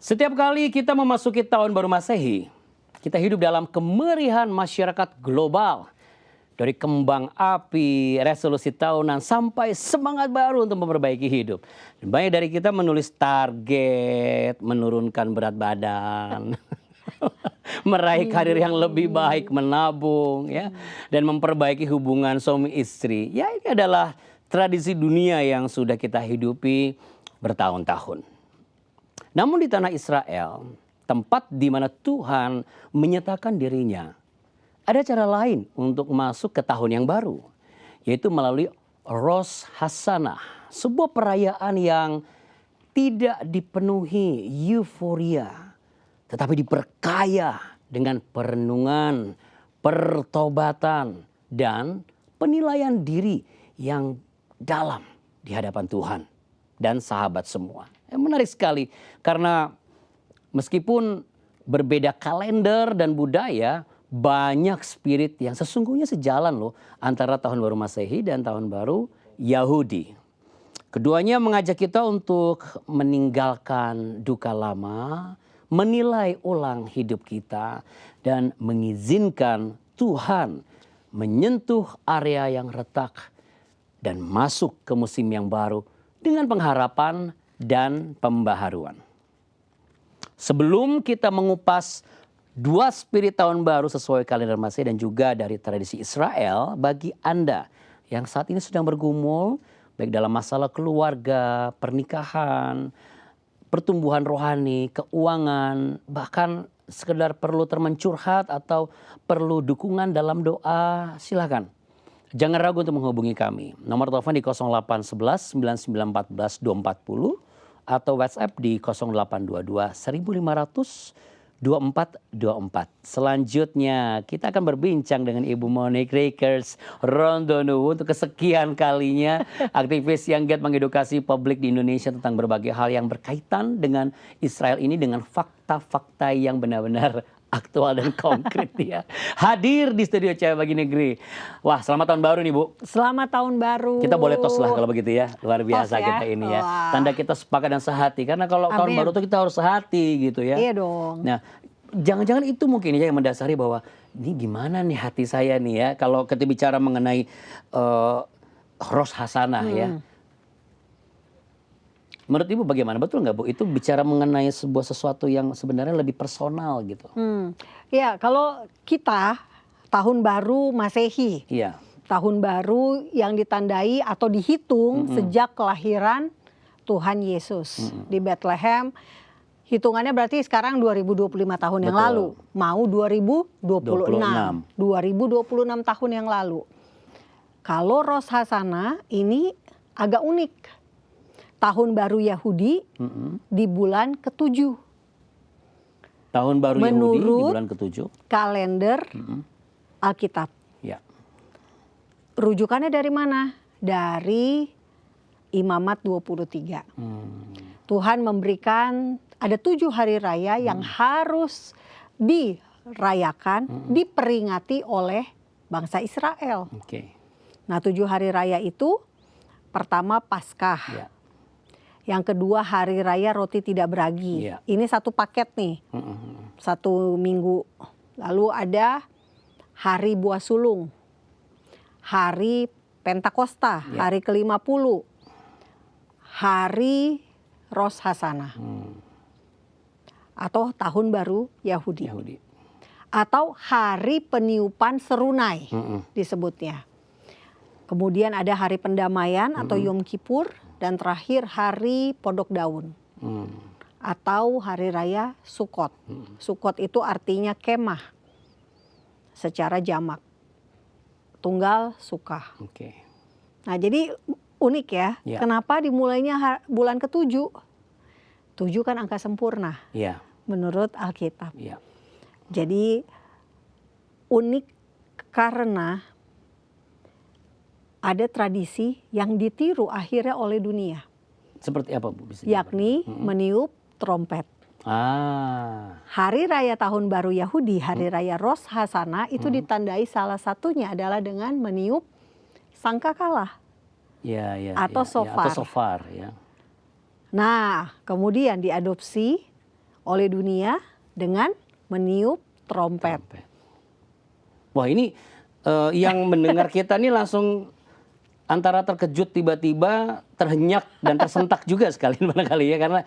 Setiap kali kita memasuki tahun baru Masehi, kita hidup dalam kemeriahan masyarakat global. Dari kembang api, resolusi tahunan, sampai semangat baru untuk memperbaiki hidup. Dan banyak dari kita menulis target, menurunkan berat badan, meraih karir yang lebih baik, menabung, ya, dan memperbaiki hubungan suami istri. Ya, ini adalah tradisi dunia yang sudah kita hidupi bertahun-tahun. Namun di tanah Israel, tempat di mana Tuhan menyatakan dirinya, ada cara lain untuk masuk ke tahun yang baru, yaitu melalui Rosh Hashanah, sebuah perayaan yang tidak dipenuhi euforia, tetapi diperkaya dengan perenungan, pertobatan, dan penilaian diri yang dalam di hadapan Tuhan dan sahabat semua. Menarik sekali karena meskipun berbeda kalender dan budaya, banyak spirit yang sesungguhnya sejalan loh antara tahun baru Masehi dan tahun baru Yahudi. Keduanya mengajak kita untuk meninggalkan duka lama, menilai ulang hidup kita, dan mengizinkan Tuhan menyentuh area yang retak dan masuk ke musim yang baru dengan pengharapan dan pembaharuan. Sebelum kita mengupas dua spirit tahun baru sesuai kalender Masehi dan juga dari tradisi Israel, bagi Anda yang saat ini sedang bergumul, baik dalam masalah keluarga, pernikahan, pertumbuhan rohani, keuangan, bahkan sekedar perlu teman curhat atau perlu dukungan dalam doa, silakan. Jangan ragu untuk menghubungi kami. Nomor telepon di 0811 9914 240 atau WhatsApp di 0822 1500 2424. Selanjutnya kita akan berbincang dengan Ibu Monique Rakers Rondonuwu untuk kesekian kalinya, aktivis yang giat mengedukasi publik di Indonesia tentang berbagai hal yang berkaitan dengan Israel ini dengan fakta-fakta yang benar-benar aktual dan konkret ya. Hadir di studio Cahaya Bagi Negeri. Wah, selamat tahun baru nih Bu. Selamat tahun baru. Kita boleh tos lah kalau begitu ya. Luar biasa tos ya? Kita ini ya. Wah. Tanda kita sepakat dan sehati. Karena kalau tahun baru itu kita harus sehati gitu ya. Iya dong. Nah, jangan-jangan itu mungkin ya yang mendasari bahwa ini gimana nih hati saya nih ya. Kalau kita bicara mengenai Rosh Hashanah ya. Menurut Ibu bagaimana? Betul nggak Bu? Itu bicara mengenai sebuah sesuatu yang sebenarnya lebih personal gitu. Ya, kalau kita tahun baru Masehi, Iya. tahun baru yang ditandai atau dihitung sejak kelahiran Tuhan Yesus di Bethlehem. Hitungannya berarti sekarang 2025 tahun yang Betul. lalu. Mau 2026. 2026 tahun yang lalu. Kalau Rosh Hashanah ini agak unik. Tahun baru Yahudi di bulan ke-7. Tahun baru Yahudi di Menurut bulan ke-7. Kalender Alkitab. Ya. Rujukannya dari mana? Dari Imamat 23. Tuhan memberikan ada 7 hari raya yang harus dirayakan, diperingati oleh bangsa Israel. Oke. Nah, 7 hari raya itu pertama Paskah. Ya. Yang kedua hari raya roti tidak beragi. Iya. Ini satu paket nih. 1 minggu. Lalu ada hari buah sulung. Hari Pentakosta, hari ke-50. Hari Rosh Hashanah. Atau tahun baru Yahudi. Atau hari peniupan serunai disebutnya. Kemudian ada hari pendamaian atau Yom Kippur. Dan terakhir hari Pondok Daun atau hari raya Sukot. Sukot itu artinya kemah secara jamak. Tunggal Sukkah. Oke. Nah, jadi unik ya. Kenapa dimulainya bulan ke-7? 7 kan angka sempurna menurut Alkitab. Jadi unik karena ada tradisi yang ditiru akhirnya oleh dunia. Seperti apa Bu? Yakni meniup trompet. Hari raya tahun baru Yahudi, hari raya Rosh Hashanah itu ditandai salah satunya adalah dengan meniup sangkakala. Atau shofar. Atau shofar ya. Nah, kemudian diadopsi oleh dunia dengan meniup trompet. Wah, ini yang mendengar kita nih langsung antara terkejut, tiba-tiba terhenyak dan tersentak juga sekalian barangkali ya, karena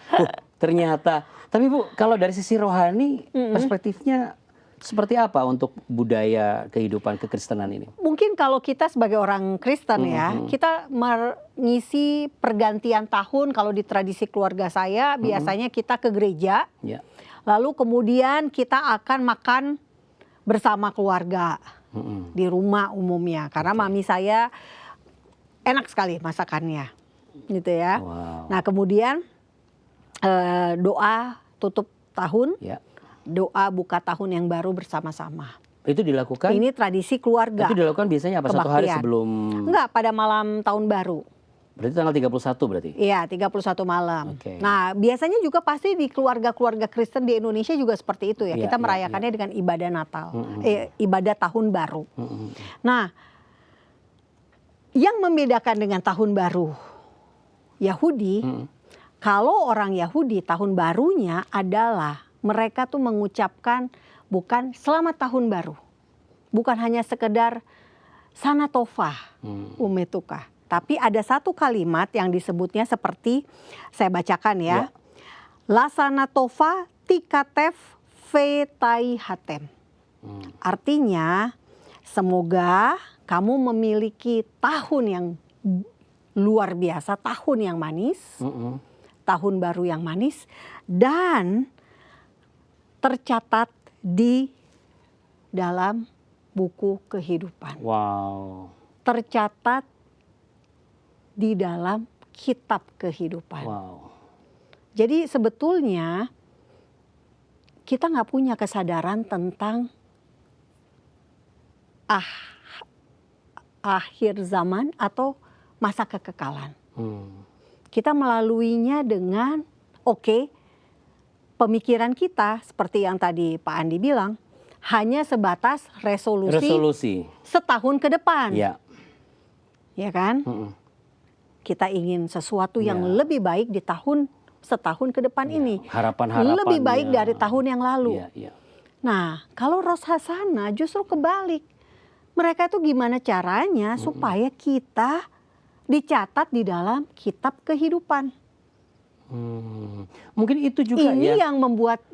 ternyata. Tapi Bu, kalau dari sisi rohani perspektifnya seperti apa untuk budaya kehidupan kekristenan ini? Mungkin kalau kita sebagai orang Kristen ya, kita mengisi pergantian tahun. Kalau di tradisi keluarga saya biasanya kita ke gereja, Ya. lalu kemudian kita akan makan bersama keluarga di rumah umumnya. Karena mami saya enak sekali masakannya, gitu ya. Wow. Nah kemudian doa tutup tahun, Ya. doa buka tahun yang baru bersama-sama. Itu dilakukan? Ini tradisi keluarga. Itu dilakukan biasanya apa? Satu hari Kebaktian. sebelum? Enggak, pada malam tahun baru. Berarti tanggal 31 berarti? Iya, 31 malam. Oke. Nah, biasanya juga pasti di keluarga-keluarga Kristen di Indonesia juga seperti itu ya. Iya, Kita iya, merayakannya dengan ibadah Natal, ibadah tahun baru. Nah, yang membedakan dengan tahun baru Yahudi, kalau orang Yahudi tahun barunya adalah mereka tuh mengucapkan bukan selamat tahun baru. Bukan hanya sekedar sana tova umetuka. Tapi ada satu kalimat yang disebutnya seperti saya bacakan ya. Lasana tova tikatef vetai hatem. Artinya semoga kamu memiliki tahun yang luar biasa, tahun yang manis, tahun baru yang manis, dan tercatat di dalam buku kehidupan. Wow. Tercatat di dalam kitab kehidupan. Wow. Jadi sebetulnya kita nggak punya kesadaran tentang akhir zaman atau masa kekekalan. Kita melaluinya dengan pemikiran kita seperti yang tadi Pak Andi bilang hanya sebatas resolusi setahun ke depan. Ya. Ya kan? Kita ingin sesuatu yang lebih baik di setahun ke depan ini. Harapan-harapan lebih baik dari tahun yang lalu. Ya. Nah, kalau Rosh Hashanah justru kebalik. Mereka itu gimana caranya supaya kita dicatat di dalam kitab kehidupan. Mungkin itu juga ini yang membuat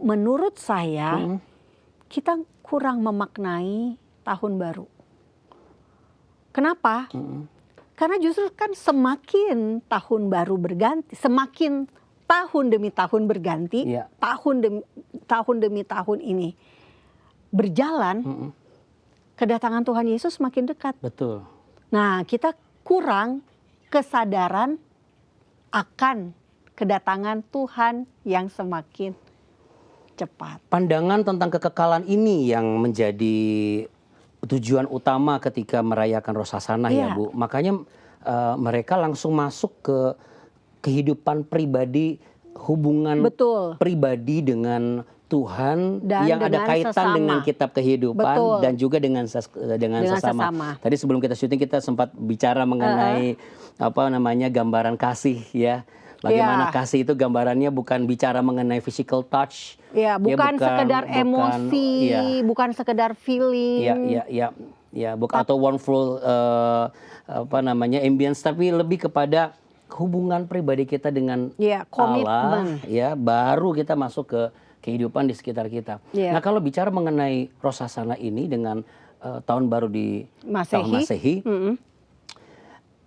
menurut saya kita kurang memaknai tahun baru. Kenapa? Karena justru kan semakin tahun baru berganti, semakin tahun demi tahun berganti, tahun demi tahun ini berjalan, kedatangan Tuhan Yesus semakin dekat. Betul. Nah, kita kurang kesadaran akan kedatangan Tuhan yang semakin cepat. Pandangan tentang kekekalan ini yang menjadi tujuan utama ketika merayakan Rosh Hashanah ya Bu. Makanya mereka langsung masuk ke kehidupan pribadi, hubungan pribadi dengan Tuhan dan yang ada kaitan sesama. Dengan kitab kehidupan dan juga dengan sesama. Tadi sebelum kita syuting kita sempat bicara mengenai gambaran kasih ya. Bagaimana kasih itu gambarannya bukan bicara mengenai physical touch. Ya, bukan sekedar emosi, bukan sekedar feeling. Atau wonderful ambience, tapi lebih kepada hubungan pribadi kita dengan Allah. Ya, baru kita masuk ke kehidupan di sekitar kita. Nah, kalau bicara mengenai Rosh Hashanah ini dengan tahun baru di tahun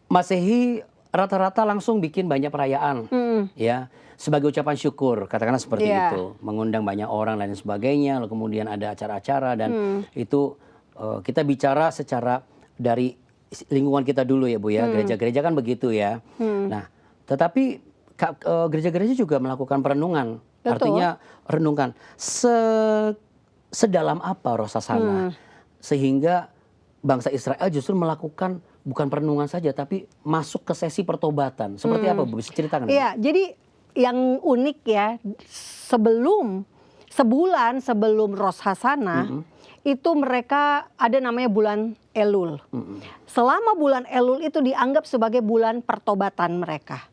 Masehi rata-rata langsung bikin banyak perayaan, ya sebagai ucapan syukur, katakanlah seperti itu, mengundang banyak orang dan sebagainya, lalu kemudian ada acara-acara dan itu kita bicara secara dari lingkungan kita dulu ya Bu ya, gereja-gereja kan begitu ya. Nah, tetapi gereja-gereja juga melakukan perenungan, artinya renungkan sedalam apa Rosh Hashanah sehingga bangsa Israel justru melakukan bukan perenungan saja, tapi masuk ke sesi pertobatan. Seperti apa Bu? Bisa ceritakan? Iya, jadi yang unik ya, sebulan sebelum Rosh Hashanah, itu mereka ada namanya bulan Elul. Selama bulan Elul itu dianggap sebagai bulan pertobatan mereka.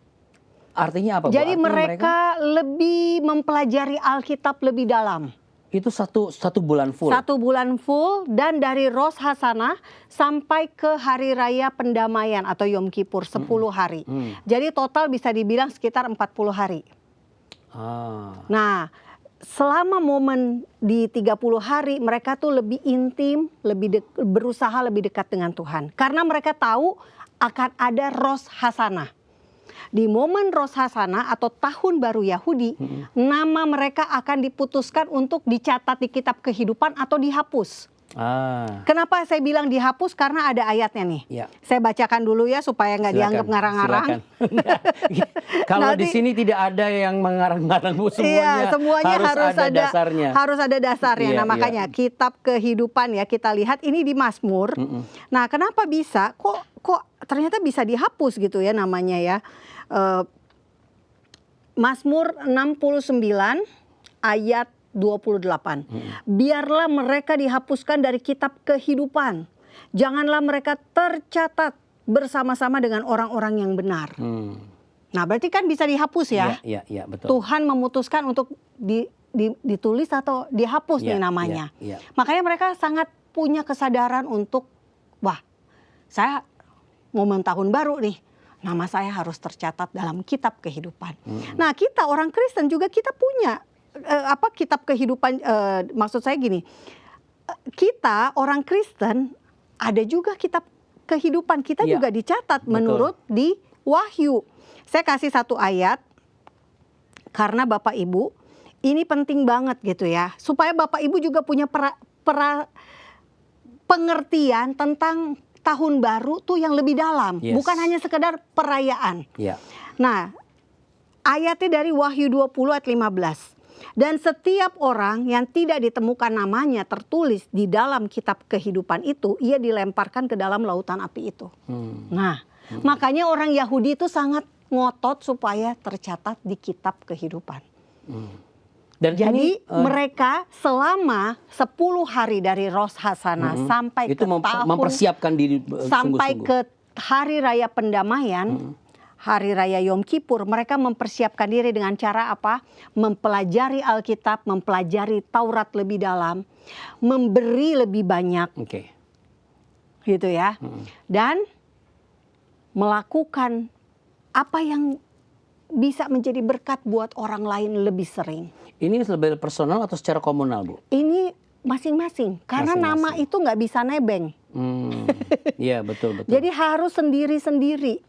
artinya apa, Bu? Jadi Artinya mereka lebih mempelajari Alkitab lebih dalam. itu satu bulan full. 1 bulan full, dan dari Rosh Hasanah sampai ke Hari Raya Pendamaian atau Yom Kippur 10 hari. Jadi total bisa dibilang sekitar 40 hari. Nah, selama momen di 30 hari mereka tuh lebih intim, berusaha lebih dekat dengan Tuhan. Karena mereka tahu akan ada Rosh Hasanah. Di momen Rosh Hasanah atau Tahun Baru Yahudi, nama mereka akan diputuskan untuk dicatat di kitab kehidupan atau dihapus. Kenapa saya bilang dihapus? Karena ada ayatnya nih. Ya. Saya bacakan dulu ya supaya nggak dianggap ngarang-ngarang. Kalau Nanti- di sini tidak ada yang mengarang-ngarang, Bu, semuanya, Iya, semuanya harus ada dasarnya. Harus ada dasarnya. Iya, Nah, makanya kitab kehidupan ya kita lihat ini di Mazmur. Nah, kenapa bisa? Kok ternyata bisa dihapus gitu ya namanya ya. Mazmur 69 ayat 28. Biarlah mereka dihapuskan dari kitab kehidupan. Janganlah mereka tercatat bersama-sama dengan orang-orang yang benar. Nah, berarti kan bisa dihapus ya. Iya, betul. Tuhan memutuskan untuk ditulis atau dihapus nih namanya. Iya. Makanya mereka sangat punya kesadaran untuk, wah, saya momen tahun baru nih, nama saya harus tercatat dalam kitab kehidupan. Nah, kita orang Kristen juga kita punya kitab kehidupan. Maksud saya gini, kita orang Kristen ada juga kitab kehidupan kita juga dicatat menurut di Wahyu. Saya kasih satu ayat karena Bapak Ibu ini penting banget gitu ya, supaya Bapak Ibu juga punya pengertian tentang tahun baru tuh yang lebih dalam, bukan hanya sekedar perayaan. Nah, ayatnya dari Wahyu 20 ayat 15. Dan setiap orang yang tidak ditemukan namanya tertulis di dalam kitab kehidupan itu, ia dilemparkan ke dalam lautan api itu. Nah, makanya orang Yahudi itu sangat ngotot supaya tercatat di kitab kehidupan. Dan jadi mereka selama 10 hari dari Rosh Hasanah sampai itu ke mempersiapkan diri sampai sungguh-sungguh. ke Hari Raya Pendamaian, Hari Raya Yom Kippur, mereka mempersiapkan diri dengan cara apa? Mempelajari Alkitab, mempelajari Taurat lebih dalam, memberi lebih banyak, gitu ya, dan melakukan apa yang bisa menjadi berkat buat orang lain lebih sering. Ini lebih personal atau secara komunal, Bu? Ini masing-masing, karena nama itu nggak bisa nebeng. Iya, betul. Jadi harus sendiri-sendiri.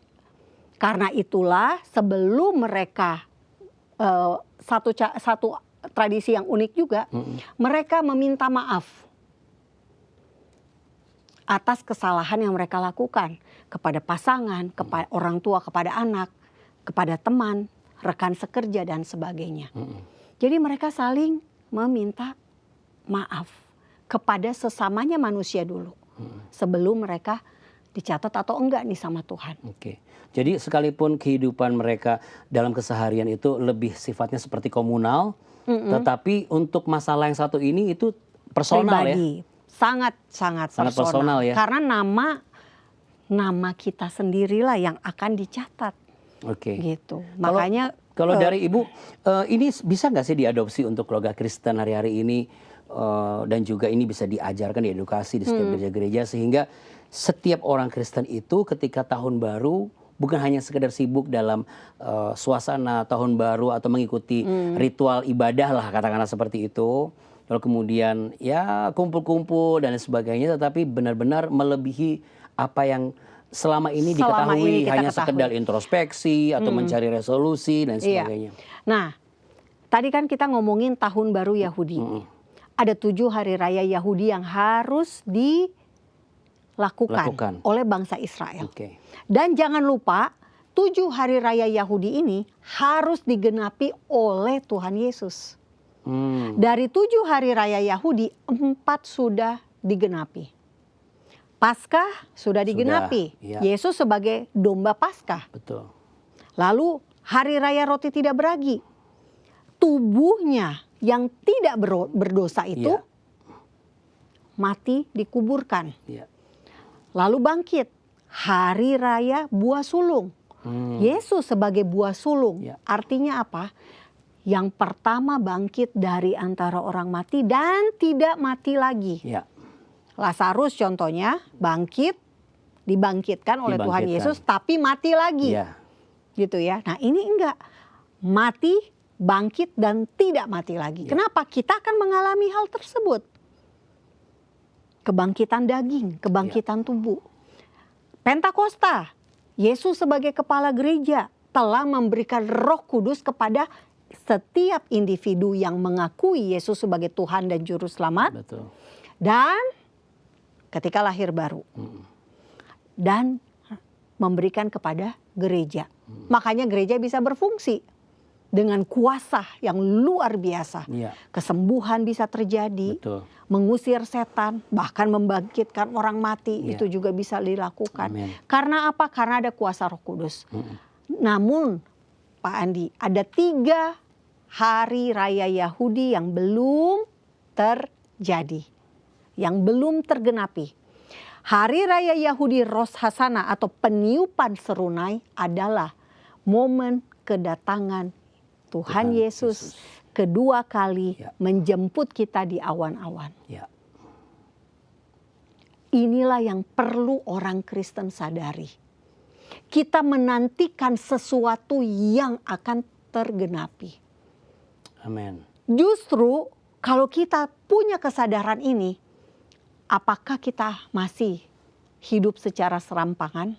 Karena itulah sebelum mereka satu tradisi yang unik juga, mereka meminta maaf atas kesalahan yang mereka lakukan kepada pasangan, kepada orang tua, kepada anak, kepada teman, rekan sekerja dan sebagainya. Jadi mereka saling meminta maaf kepada sesamanya manusia dulu sebelum mereka dicatat atau enggak nih sama Tuhan. Jadi sekalipun kehidupan mereka dalam keseharian itu lebih sifatnya seperti komunal, tetapi untuk masalah yang satu ini itu personal. Pribadi. Ya. Sangat personal ya. Karena nama kita sendirilah yang akan dicatat. Gitu. Makanya kalau dari Ibu, ini bisa nggak sih diadopsi untuk keluarga Kristen hari-hari ini, dan juga ini bisa diajarkan, diedukasi di setiap gereja-gereja, sehingga setiap orang Kristen itu ketika tahun baru bukan hanya sekedar sibuk dalam suasana tahun baru atau mengikuti ritual ibadah lah katakanlah seperti itu, lalu kemudian ya kumpul-kumpul dan sebagainya, tetapi benar-benar melebihi apa yang selama ini diketahui, hanya sekedar introspeksi atau mencari resolusi dan sebagainya. Nah, tadi kan kita ngomongin tahun baru Yahudi. Ada 7 hari raya Yahudi yang harus dilakukan oleh bangsa Israel. Dan jangan lupa 7 hari raya Yahudi ini harus digenapi oleh Tuhan Yesus. Dari 7 hari raya Yahudi, 4 sudah digenapi. Paskah sudah digenapi. Yesus sebagai domba Paskah. Betul. Lalu hari raya roti tidak beragi. Tubuhnya yang tidak berdosa itu mati dikuburkan. Lalu bangkit. Hari raya buah sulung. Yesus sebagai buah sulung. Ya. Artinya apa? Yang pertama bangkit dari antara orang mati dan tidak mati lagi. Ya. Lazarus contohnya dibangkitkan oleh Tuhan Dibangkitkan. Yesus tapi mati lagi. Ya. Gitu ya. Nah, ini enggak. Mati, bangkit dan tidak mati lagi. Ya. Kenapa? Kita akan mengalami hal tersebut. Kebangkitan daging, kebangkitan tubuh. Pentakosta, Yesus sebagai kepala gereja telah memberikan Roh Kudus kepada setiap individu yang mengakui Yesus sebagai Tuhan dan Juru Selamat. Betul. Dan ketika lahir baru. Dan memberikan kepada gereja. Makanya gereja bisa berfungsi dengan kuasa yang luar biasa. Ya. Kesembuhan bisa terjadi. Betul. Mengusir setan, bahkan membangkitkan orang mati, Ya. itu juga bisa dilakukan. Amin. Karena apa? Karena ada kuasa Roh Kudus. Namun Pak Andi, ada 3 hari raya Yahudi yang belum terjadi. Yang belum tergenapi. Hari raya Yahudi Rosh Hashanah atau peniupan serunai adalah momen kedatangan Tuhan Yesus kedua kali Ya. menjemput kita di awan-awan. Ya. Inilah yang perlu orang Kristen sadari. Kita menantikan sesuatu yang akan tergenapi. Amin. Justru kalau kita punya kesadaran ini, apakah kita masih hidup secara serampangan?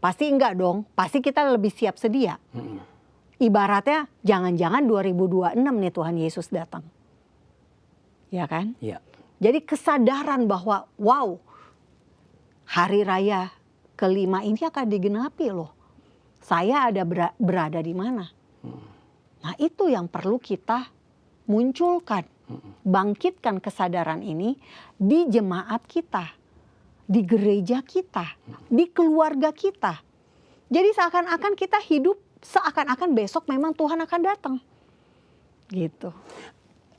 Pasti enggak dong, pasti kita lebih siap sedia. Ibaratnya jangan-jangan 2026 nih Tuhan Yesus datang. Ya kan? Ya. Jadi kesadaran bahwa wow, hari raya kelima ini akan digenapi loh. Saya ada berada di mana? Nah, itu yang perlu kita munculkan. Bangkitkan kesadaran ini di jemaat kita, di gereja kita, di keluarga kita. Jadi seakan-akan kita hidup seakan-akan besok memang Tuhan akan datang. Gitu.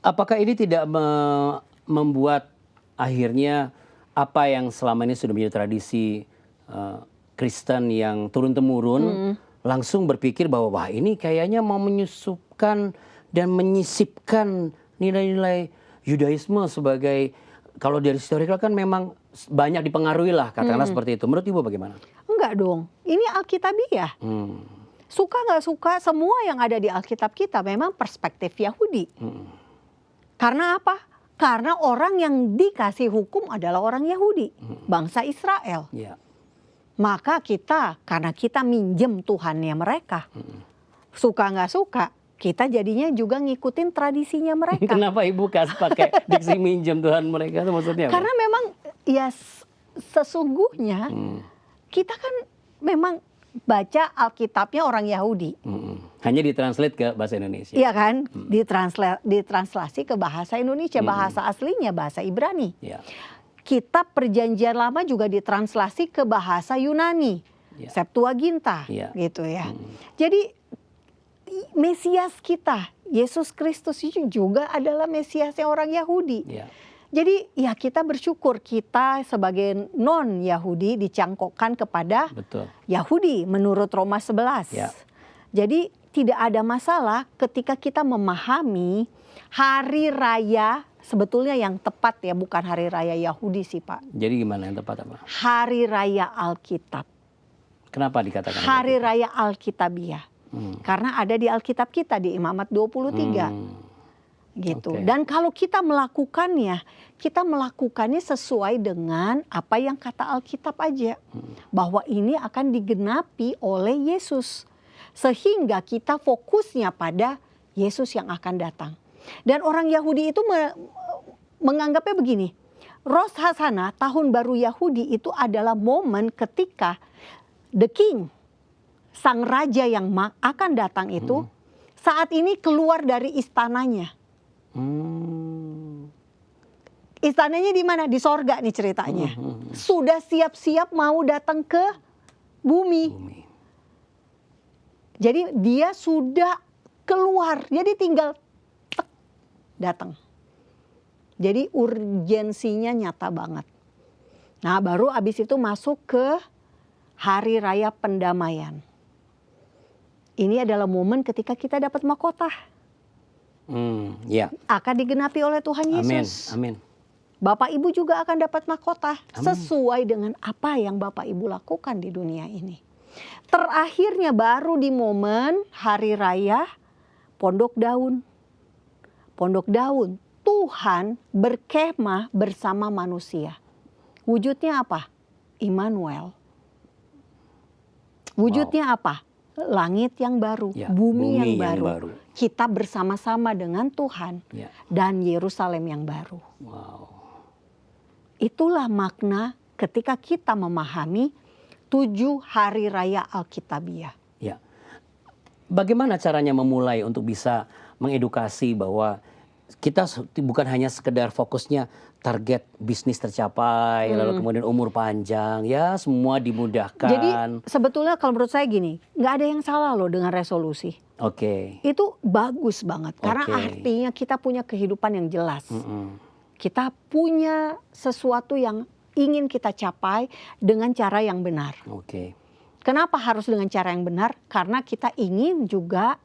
Apakah ini tidak membuat akhirnya apa yang selama ini sudah menjadi tradisi Kristen yang turun-temurun langsung berpikir bahwa wah ini kayaknya mau menyusupkan dan menyisipkan nilai-nilai Yudaisme sebagai, kalau dari historical kan memang banyak dipengaruhi lah katakanlah seperti itu. Menurut Ibu bagaimana? Enggak dong, ini Alkitabiah. Suka nggak suka semua yang ada di Alkitab kita memang perspektif Yahudi. Karena apa? Karena orang yang dikasih hukum adalah orang Yahudi, bangsa Israel. Ya. Maka kita, karena kita minjem Tuhannya mereka, suka nggak suka, kita jadinya juga ngikutin tradisinya mereka. Kenapa Ibu pakai diksi minjem Tuhan mereka itu maksudnya apa? Karena memang ya sesungguhnya kita kan memang baca Alkitabnya orang Yahudi. Hanya ditranslate ke bahasa Indonesia. Iya kan? Ditranslasi ke bahasa Indonesia, bahasa aslinya bahasa Ibrani. Ya. Kitab Perjanjian Lama juga ditranslasi ke bahasa Yunani, Septuaginta, gitu ya. Jadi Mesias kita, Yesus Kristus itu juga adalah Mesiasnya orang Yahudi. Ya. Jadi ya kita bersyukur kita sebagai non-Yahudi dicangkokkan kepada Yahudi menurut Roma 11. Ya. Jadi tidak ada masalah ketika kita memahami hari raya sebetulnya yang tepat ya, bukan hari raya Yahudi sih Pak. Jadi gimana yang tepat apa? Hari raya Alkitab. Kenapa dikatakan Hari raya Alkitabiah. Karena ada di Alkitab kita di Imamat 23. Gitu. Okay. Dan kalau kita melakukannya sesuai dengan apa yang kata Alkitab aja. Bahwa ini akan digenapi oleh Yesus. Sehingga kita fokusnya pada Yesus yang akan datang. Dan orang Yahudi itu menganggapnya begini. Rosh Hashanah, tahun baru Yahudi itu adalah momen ketika the king, sang raja yang akan datang itu saat ini keluar dari istananya. Istananya di mana? Di sorga nih ceritanya. Sudah siap-siap mau datang ke bumi. Jadi dia sudah keluar. Jadi tinggal datang. Jadi urgensinya nyata banget. Nah baru abis itu masuk ke Hari Raya Pendamaian. Ini adalah momen ketika kita dapat mahkota. Ya. Akan digenapi oleh Tuhan Amin. Yesus. Amin. Bapak Ibu juga akan dapat mahkota Amin. sesuai dengan apa yang Bapak Ibu lakukan di dunia ini. Terakhirnya baru di momen Hari Raya Pondok Daun. Pondok Daun, Tuhan berkemah bersama manusia. Wujudnya apa? Immanuel. Wujudnya apa? Langit yang baru, Ya, bumi yang baru. Kita bersama-sama dengan Tuhan Ya. dan Yerusalem yang baru. Wow. Itulah makna ketika kita memahami 7 hari raya Alkitabiah. Ya. Bagaimana caranya memulai untuk bisa mengedukasi bahwa kita bukan hanya sekedar fokusnya target bisnis tercapai, lalu kemudian umur panjang, ya semua dimudahkan. Jadi sebetulnya kalau menurut saya gini, nggak ada yang salah loh dengan resolusi. Oke. Itu bagus banget karena Oke. artinya kita punya kehidupan yang jelas. Kita punya sesuatu yang ingin kita capai dengan cara yang benar. Oke. Kenapa harus dengan cara yang benar? Karena kita ingin juga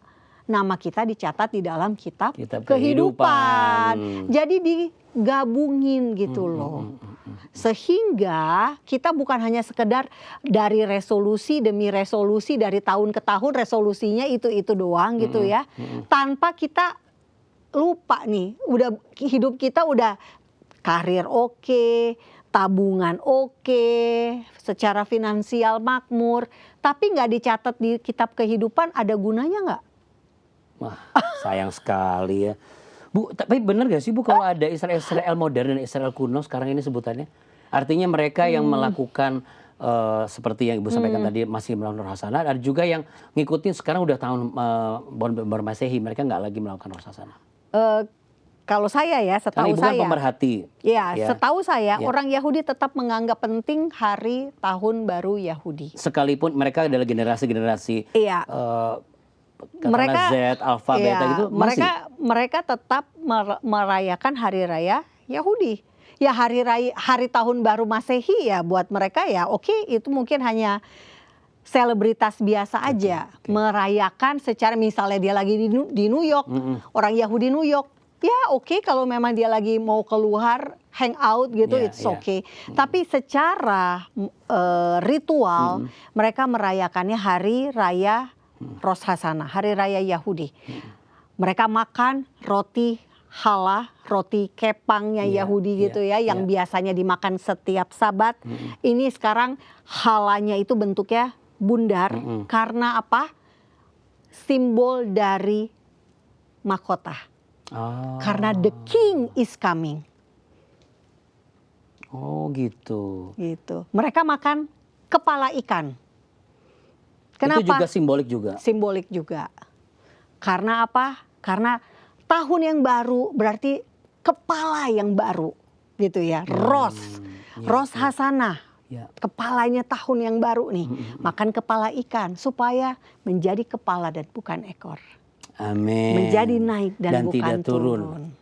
nama kita dicatat di dalam kitab kehidupan. Jadi digabungin gitu loh. Sehingga kita bukan hanya sekedar dari resolusi demi resolusi dari tahun ke tahun resolusinya itu doang gitu ya. Tanpa kita lupa nih, udah hidup kita udah karir oke, tabungan oke, secara finansial makmur, tapi nggak dicatat di kitab kehidupan, ada gunanya nggak? Wah, sayang sekali ya. Bu, tapi benar gak sih Bu kalau ada Israel modern dan Israel kuno sekarang ini sebutannya? Artinya mereka yang melakukan seperti yang Ibu sampaikan tadi masih melakukan roh hasanah, ada juga yang ngikutin sekarang udah tahun baru Masehi, mereka nggak lagi melakukan roh hasanah. Kalau saya ya, setahu Ibu saya. kan pemerhati. Ya, setahu saya Ya. orang Yahudi tetap menganggap penting hari tahun baru Yahudi. Sekalipun mereka adalah generasi-generasi Iya. katakanlah Z, Alpha, Beta gitu masih. Mereka tetap merayakan hari raya Yahudi. Ya hari tahun baru Masehi ya buat mereka ya oke, itu mungkin hanya selebritas biasa aja. Merayakan secara misalnya dia lagi di New York, orang Yahudi New York. Ya oke, kalau memang dia lagi mau keluar hangout gitu it's okay. Tapi secara ritual mereka merayakannya hari raya Rosh Hashanah, hari raya Yahudi. Mereka makan roti challah, roti kepangnya Yahudi gitu ya, yang biasanya dimakan setiap Sabat. Ini sekarang chalahnya itu bentuknya bundar karena apa? Simbol dari mahkota. Karena the king is coming. Oh gitu. Gitu. Mereka makan kepala ikan. Kenapa? Itu juga simbolik juga. Simbolik juga. Karena apa? Karena tahun yang baru berarti kepala yang baru gitu ya. Rosh Hashanah. Ya. Kepalanya tahun yang baru nih. Makan kepala ikan supaya menjadi kepala dan bukan ekor. Amin. Menjadi naik dan bukan tidak turun.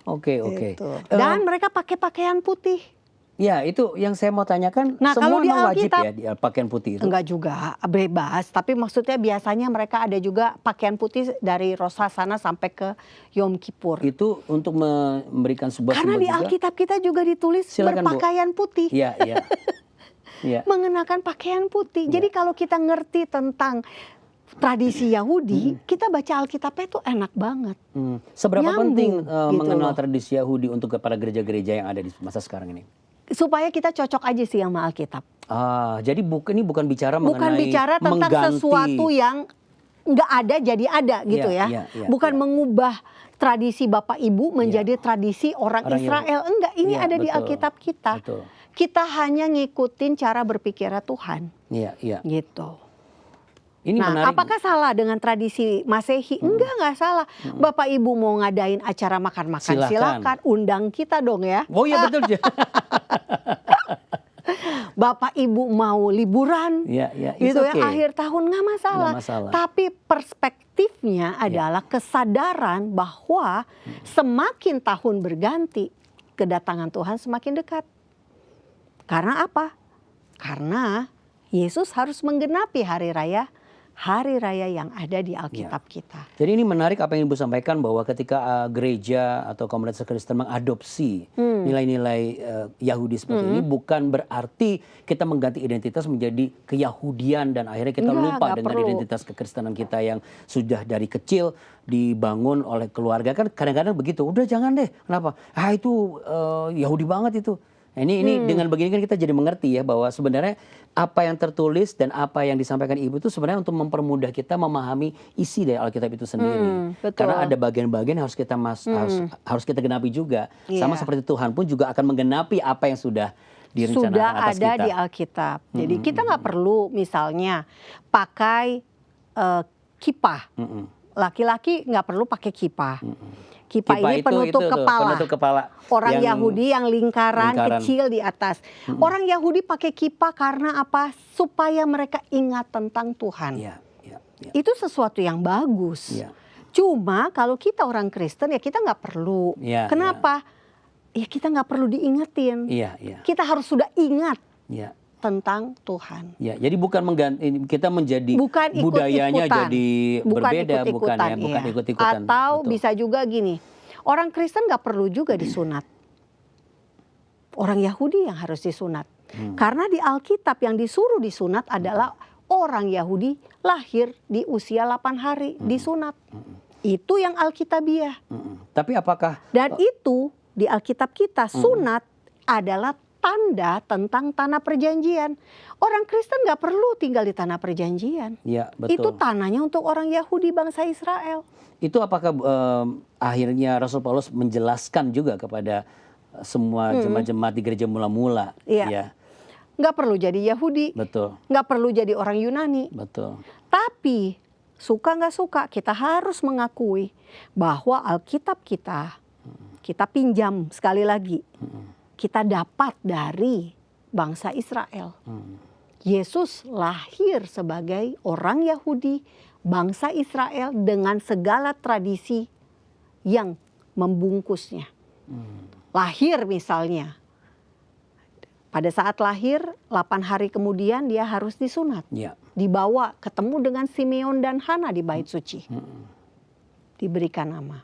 Oke. Gitu. Dan mereka pakai pakaian putih. Ya itu yang saya mau tanyakan. Nah, semua kalau di wajib Alkitab, ya di pakaian putih itu? Enggak juga, bebas. Tapi maksudnya biasanya mereka ada juga pakaian putih dari Rosh Hashanah sampai ke Yom Kippur. Itu untuk memberikan sebuah Karena simbol di juga? Alkitab kita juga ditulis Silakan, Bu. berpakaian putih. Iya. Ya. Mengenakan pakaian putih. Jadi kalau kita ngerti tentang tradisi Yahudi, kita baca Alkitabnya itu enak banget. Seberapa Nyambung, penting gitu mengenal loh. tradisi Yahudi untuk kepada gereja-gereja yang ada di masa sekarang ini? Supaya kita cocok aja sih sama Alkitab. Jadi ini bukan bicara Bukan mengenai bicara tentang mengganti. sesuatu yang nggak ada jadi ada gitu Iya, ya. Bukan mengubah tradisi Bapak Ibu menjadi tradisi orang Israel. Enggak, ini Iya, ada di betul. Alkitab kita. Betul. Kita hanya ngikutin cara berpikirnya Tuhan. Iya. Gitu. Ini Nah, menarik. apakah salah dengan tradisi Masehi? Enggak salah. Bapak Ibu mau ngadain acara makan-makan, silakan. Undang kita dong ya. Oh iya betul. Bapak Ibu mau liburan, Iya, gitu it's okay. ya, akhir tahun nggak masalah. Nggak masalah. Tapi perspektifnya adalah kesadaran bahwa semakin tahun berganti, kedatangan Tuhan semakin dekat. Karena apa? Karena Yesus harus menggenapi hari raya yang ada di Alkitab kita. Jadi ini menarik apa yang Ibu sampaikan, bahwa ketika gereja atau komunitas Kristen mengadopsi nilai-nilai Yahudi seperti ini, bukan berarti kita mengganti identitas menjadi keyahudian dan akhirnya kita lupa dengan perlu. identitas kekristenan kita yang sudah dari kecil dibangun oleh keluarga. Kan kadang-kadang begitu, udah jangan deh, kenapa? Itu Yahudi banget itu. Nah, ini dengan begini kan kita jadi mengerti ya, bahwa sebenarnya apa yang tertulis dan apa yang disampaikan Ibu itu sebenarnya untuk mempermudah kita memahami isi dari Alkitab itu sendiri. Betul. Karena ada bagian-bagian yang harus kita genapi juga. Sama seperti Tuhan pun juga akan menggenapi apa yang sudah direncanakan Sudah atas ada kita. di Alkitab. Jadi kita nggak perlu misalnya pakai kipah. Laki-laki nggak perlu pakai kipah. Kipah ini penutup kepala. Orang Yahudi yang lingkaran kecil di atas. Orang Yahudi pakai kipah karena apa? Supaya mereka ingat tentang Tuhan. Itu sesuatu yang bagus. Cuma kalau kita orang Kristen ya kita nggak perlu. Kenapa? Ya kita nggak perlu diingetin. Kita harus sudah ingat tentang Tuhan. Jadi bukan mengganti, kita menjadi budayanya jadi berbeda, bukan ikut-ikutan. Atau bisa juga gini, orang Kristen nggak perlu juga disunat. Orang Yahudi yang harus disunat. Karena di Alkitab yang disuruh disunat adalah orang Yahudi lahir di usia 8 hari disunat. Itu yang Alkitabiah. Tapi apakah... Dan itu di Alkitab kita sunat adalah tanda tentang tanah perjanjian. Orang Kristen nggak perlu tinggal di tanah perjanjian. Betul. Itu tanahnya untuk orang Yahudi bangsa Israel. Itu apakah akhirnya Rasul Paulus menjelaskan juga kepada semua jemaat-jemaat di gereja mula-mula? Nggak perlu jadi Yahudi. Betul. Nggak perlu jadi orang Yunani. Betul. Tapi suka nggak suka kita harus mengakui bahwa Alkitab kita pinjam sekali lagi. Kita dapat dari bangsa Israel. Yesus lahir sebagai orang Yahudi, bangsa Israel dengan segala tradisi yang membungkusnya. Lahir misalnya, pada saat lahir 8 hari kemudian dia harus disunat. Dibawa ketemu dengan Simeon dan Hana di bait suci. Diberikan nama.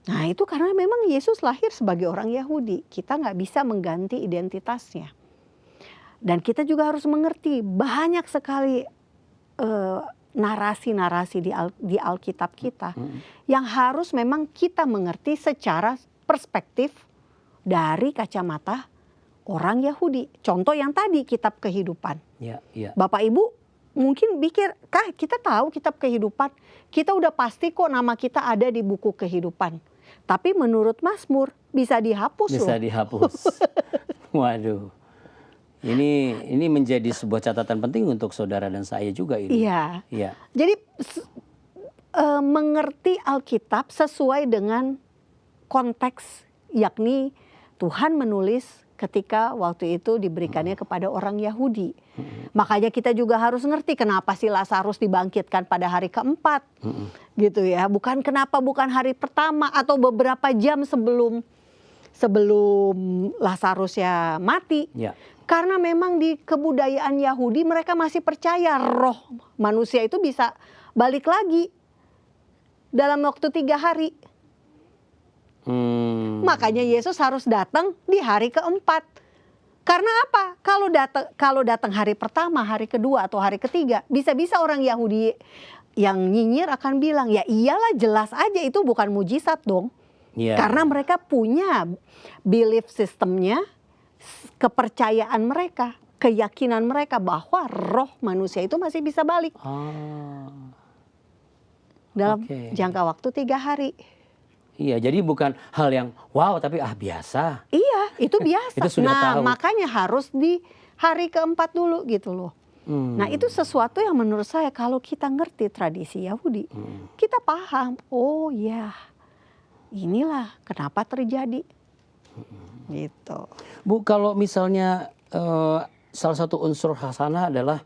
Nah itu karena memang Yesus lahir sebagai orang Yahudi. Kita nggak bisa mengganti identitasnya. Dan kita juga harus mengerti banyak sekali narasi-narasi di Alkitab kita. Yang harus memang kita mengerti secara perspektif dari kacamata orang Yahudi. Contoh yang tadi kitab kehidupan. Bapak Ibu mungkin pikir, kita tahu kitab kehidupan. Kita udah pasti kok nama kita ada di buku kehidupan. Tapi menurut Mazmur bisa dihapus loh. Bisa dihapus. Waduh. Ini menjadi sebuah catatan penting untuk saudara dan saya juga ini. Iya. Jadi mengerti Alkitab sesuai dengan konteks, yakni Tuhan menulis ketika waktu itu diberikannya kepada orang Yahudi. Makanya kita juga harus ngerti kenapa si Lazarus dibangkitkan pada hari keempat. Gitu ya. Bukan hari pertama atau beberapa jam sebelum Lazarus ya mati. Karena memang di kebudayaan Yahudi mereka masih percaya roh manusia itu bisa balik lagi dalam waktu 3 hari. Makanya Yesus harus datang di hari keempat. Karena apa? Kalau datang hari pertama, hari kedua atau hari ketiga, bisa-bisa orang Yahudi yang nyinyir akan bilang, ya iyalah jelas aja itu bukan mujizat dong. Karena mereka punya belief systemnya, kepercayaan mereka, keyakinan mereka bahwa roh manusia itu masih bisa balik. Dalam jangka waktu 3 hari. Jadi bukan hal yang wow tapi biasa. Iya, itu biasa. Itu sudah tahu. Makanya harus di hari keempat dulu gitu loh. Nah itu sesuatu yang menurut saya kalau kita ngerti tradisi Yahudi, kita paham, oh ya inilah kenapa terjadi. Gitu. Bu, kalau misalnya salah satu unsur hasanah adalah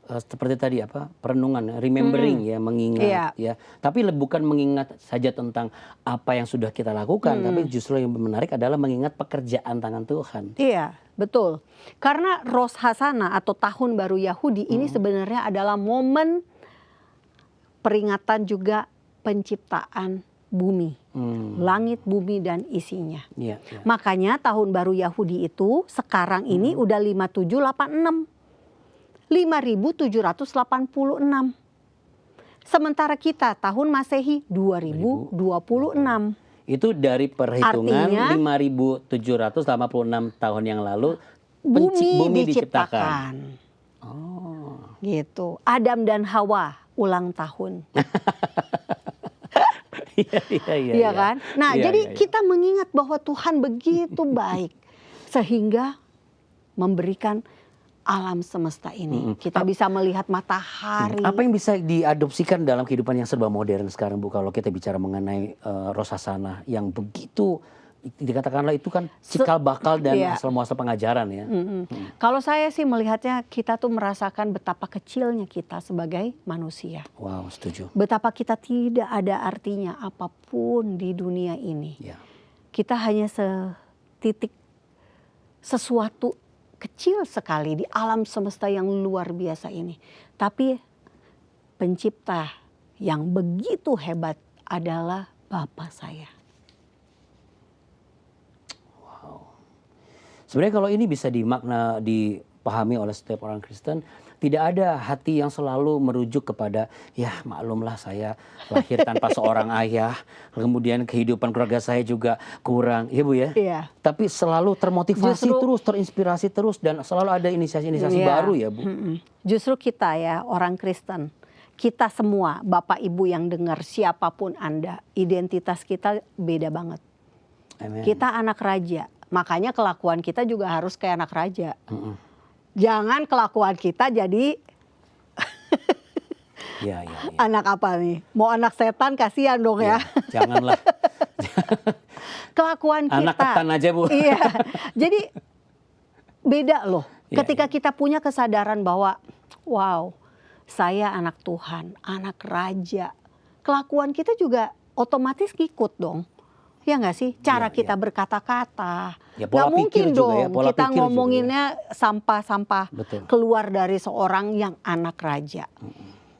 seperti tadi apa perenungan, remembering ya, mengingat ya. Tapi bukan mengingat saja tentang apa yang sudah kita lakukan, tapi justru yang menarik adalah mengingat pekerjaan tangan Tuhan. Iya, betul. Karena Rosh Hashanah atau Tahun Baru Yahudi ini sebenarnya adalah momen peringatan juga penciptaan bumi, langit, bumi dan isinya. Iya. Makanya Tahun Baru Yahudi itu sekarang ini udah 5786. 5786. Sementara kita tahun Masehi 2026. Itu dari perhitungan Artinya, 5786 tahun yang lalu bumi diciptakan. Gitu. Adam dan Hawa ulang tahun. Iya kan? Nah, jadi kita mengingat bahwa Tuhan begitu baik sehingga memberikan alam semesta ini. Kita bisa melihat matahari. Apa yang bisa diadopsikan dalam kehidupan yang serba modern sekarang, Bu, kalau kita bicara mengenai Rosh Hashanah yang begitu dikatakanlah itu kan cikal bakal dan asal muasal pengajaran ya. Kalau saya sih melihatnya kita tuh merasakan betapa kecilnya kita sebagai manusia. Wow, setuju. Betapa kita tidak ada artinya apapun di dunia ini. Ya. Kita hanya setitik sesuatu kecil sekali di alam semesta yang luar biasa ini. Tapi pencipta yang begitu hebat adalah Bapa saya. Sebenarnya kalau ini bisa dipahami oleh setiap orang Kristen, tidak ada hati yang selalu merujuk kepada, ya maklumlah saya lahir tanpa seorang ayah, kemudian kehidupan keluarga saya juga kurang, ya Bu ya. Iya. Tapi selalu termotivasi terus, terinspirasi terus, dan selalu ada inisiasi-inisiasi baru ya Bu. Justru kita ya orang Kristen, kita semua Bapak Ibu yang dengar siapapun Anda, identitas kita beda banget. Amen. Kita anak raja. Makanya kelakuan kita juga harus kayak anak raja. Jangan kelakuan kita jadi anak apa nih? Mau anak setan kasihan dong ya. Janganlah. Kelakuan kita. Anak ketan aja Bu. Iya. Jadi beda loh. Ketika kita punya kesadaran bahwa wow, saya anak Tuhan, anak raja. Kelakuan kita juga otomatis ngikut dong. Ya nggak sih? Cara kita berkata-kata. Nggak mungkin dong kita ngomonginnya sampah-sampah keluar dari seorang yang anak raja.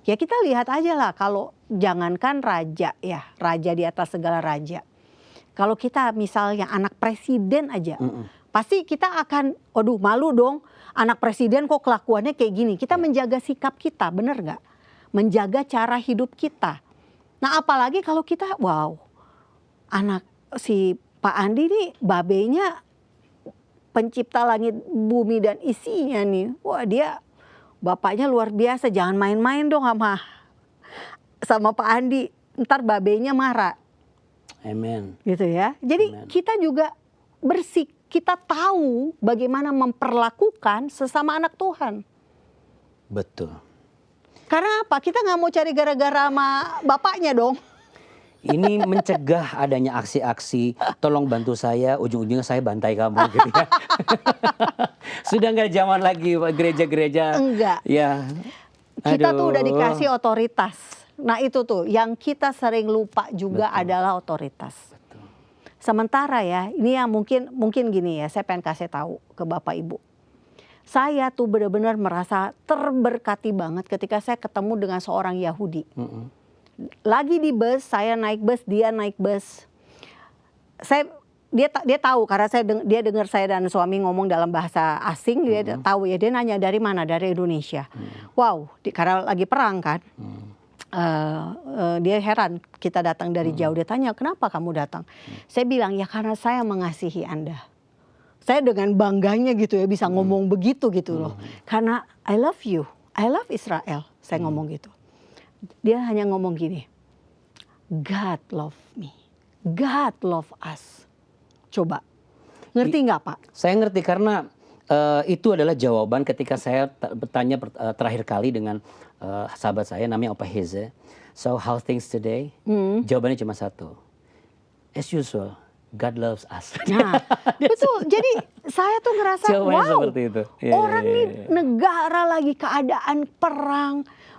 Ya kita lihat aja lah, kalau jangankan raja ya, raja di atas segala raja. Kalau kita misalnya anak presiden aja, pasti kita akan, aduh malu dong, anak presiden kok kelakuannya kayak gini. Kita menjaga sikap kita, bener nggak? Menjaga cara hidup kita. Nah apalagi kalau kita, wow, anak si Pak Andi nih babenya pencipta langit bumi dan isinya nih. Wah dia bapaknya luar biasa, jangan main-main dong sama Pak Andi. Ntar babenya marah. Amen. Gitu ya. Jadi kita juga bersih, kita tahu bagaimana memperlakukan sesama anak Tuhan. Betul. Karena apa? Kita nggak mau cari gara-gara sama bapaknya dong. Ini mencegah adanya aksi-aksi tolong bantu saya, ujung-ujungnya saya bantai kamu gitu ya. Sudah nggak zaman lagi gereja-gereja. Enggak. Ya. Kita tuh udah dikasih otoritas. Nah itu tuh yang kita sering lupa juga adalah otoritas. Betul. Sementara ya, ini yang mungkin gini ya, saya pengen kasih tahu ke Bapak Ibu. Saya tuh benar-benar merasa terberkati banget ketika saya ketemu dengan seorang Yahudi. Lagi di bus, saya naik bus, dia naik bus. Dia tahu karena dia dengar saya dan suami ngomong dalam bahasa asing, dia tahu ya, dia nanya dari mana, dari Indonesia. Wow, karena lagi perang kan. Dia heran kita datang dari jauh. Dia tanya, kenapa kamu datang? Saya bilang, ya karena saya mengasihi Anda. Saya dengan bangganya gitu ya bisa ngomong begitu gitu loh. Karena I love you, I love Israel. Saya ngomong gitu. Dia hanya ngomong gini, God love me, God love us. Coba, ngerti nggak Pak? Saya ngerti karena itu adalah jawaban ketika saya bertanya terakhir kali dengan sahabat saya namanya Opa Heze. So how things today? Jawabannya cuma satu, as usual, God loves us. Nah, betul. Jadi saya tuh ngerasa, Jawabannya wow, seperti itu. Iya, orang iya, nih iya. negara lagi keadaan perang.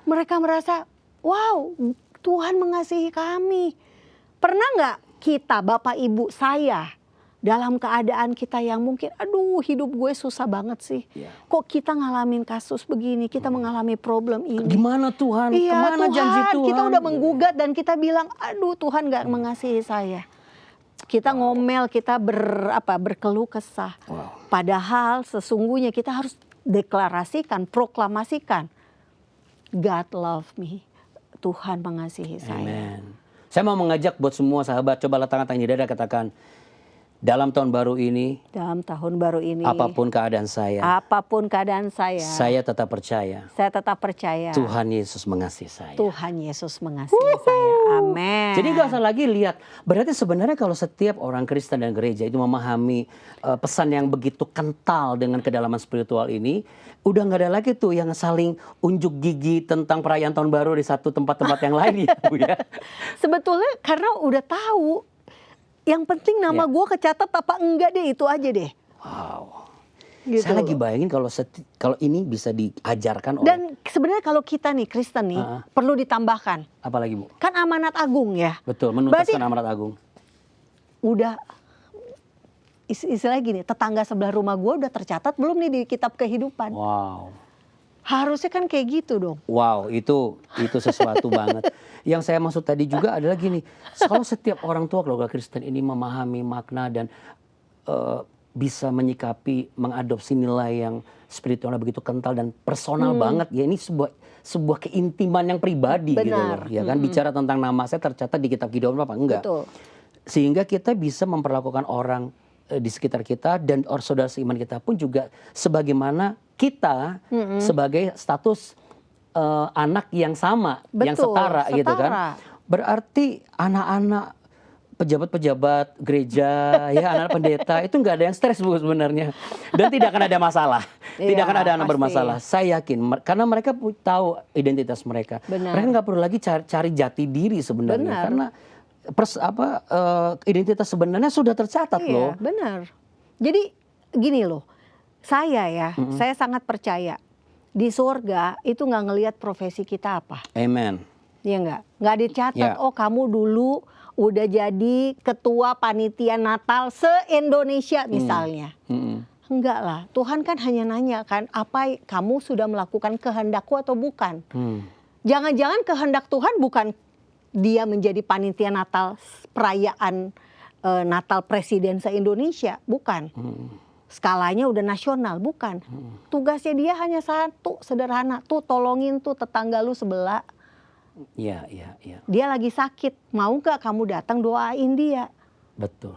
Mereka merasa, wow, Tuhan mengasihi kami. Pernah nggak kita, Bapak Ibu saya, dalam keadaan kita yang mungkin, aduh hidup gue susah banget sih. Iya. Kok kita ngalamin kasus begini, kita mengalami problem ini. Gimana Tuhan? Iya Kemana Tuhan, janji Tuhan? kita udah menggugat dan kita bilang, aduh Tuhan nggak mengasihi saya. Kita ngomel, kita berkeluh kesah. Wow. Padahal sesungguhnya kita harus deklarasikan, proklamasikan, God love me. Tuhan mengasihi saya. Amen. Saya mau mengajak buat semua sahabat, coba letakkan tangan di dada, katakan, dalam tahun baru ini, Dalam tahun baru ini, apapun keadaan saya tetap percaya saya tetap percaya Tuhan Yesus mengasihi saya. Tuhan Yesus mengasihi saya. Amin. Jadi gak usah lagi lihat. Berarti sebenarnya kalau setiap orang Kristen dan gereja itu memahami pesan yang begitu kental dengan kedalaman spiritual ini, udah gak ada lagi tuh yang saling unjuk gigi tentang perayaan tahun baru di satu tempat-tempat yang lain ya Bu ya. Sebetulnya karena udah tahu, yang penting nama gue kecatat apa enggak deh, itu aja deh. Wow. Gitu Saya lagi loh. bayangin kalau ini bisa diajarkan oleh Dan sebenarnya kalau kita nih Kristen nih perlu ditambahkan, apa lagi Bu? kan amanat agung ya. Betul, menuntaskan Berarti- amanat agung. Udah istilahnya gini, tetangga sebelah rumah gue udah tercatat belum nih di kitab kehidupan? Wow. Harusnya kan kayak gitu dong. Wow, itu sesuatu banget. Yang saya maksud tadi juga adalah gini, kalau setiap orang tua keluarga Kristen ini memahami makna dan bisa menyikapi, mengadopsi nilai yang spiritualnya begitu kental dan personal banget, ya ini sebuah keintiman yang pribadi gitu loh, Benar. ya kan? Bicara tentang nama saya tercatat di kitab kehidupan apa enggak? Betul. Sehingga kita bisa memperlakukan orang di sekitar kita dan saudara seiman kita pun juga sebagaimana kita sebagai status anak yang sama, yang Betul, setara gitu kan. setara. Berarti anak-anak pejabat-pejabat gereja, ya anak-anak pendeta itu nggak ada yang stres Bu sebenarnya, dan tidak akan ada masalah, tidak Iya, akan ada anak pasti. bermasalah. Saya yakin karena mereka tahu identitas mereka. Benar. Mereka nggak perlu lagi cari jati diri sebenarnya, Benar. karena identitas sebenarnya sudah tercatat loh. Iya, benar. Jadi gini loh, saya sangat percaya di surga itu nggak ngelihat profesi kita apa. Amen. Iya nggak dicatat. Ya. Oh kamu dulu udah jadi ketua panitia Natal se-Indonesia misalnya. Enggak lah, Tuhan kan hanya nanya kan, apa kamu sudah melakukan kehendakku atau bukan? Jangan-jangan kehendak Tuhan bukan dia menjadi panitia Natal perayaan Natal Presiden se-Indonesia, bukan. Skalanya udah nasional, bukan. Tugasnya dia hanya satu, sederhana. Tuh tolongin tuh tetangga lu sebelah. Iya, iya, iya. Dia lagi sakit, mau gak kamu datang doain dia? Betul.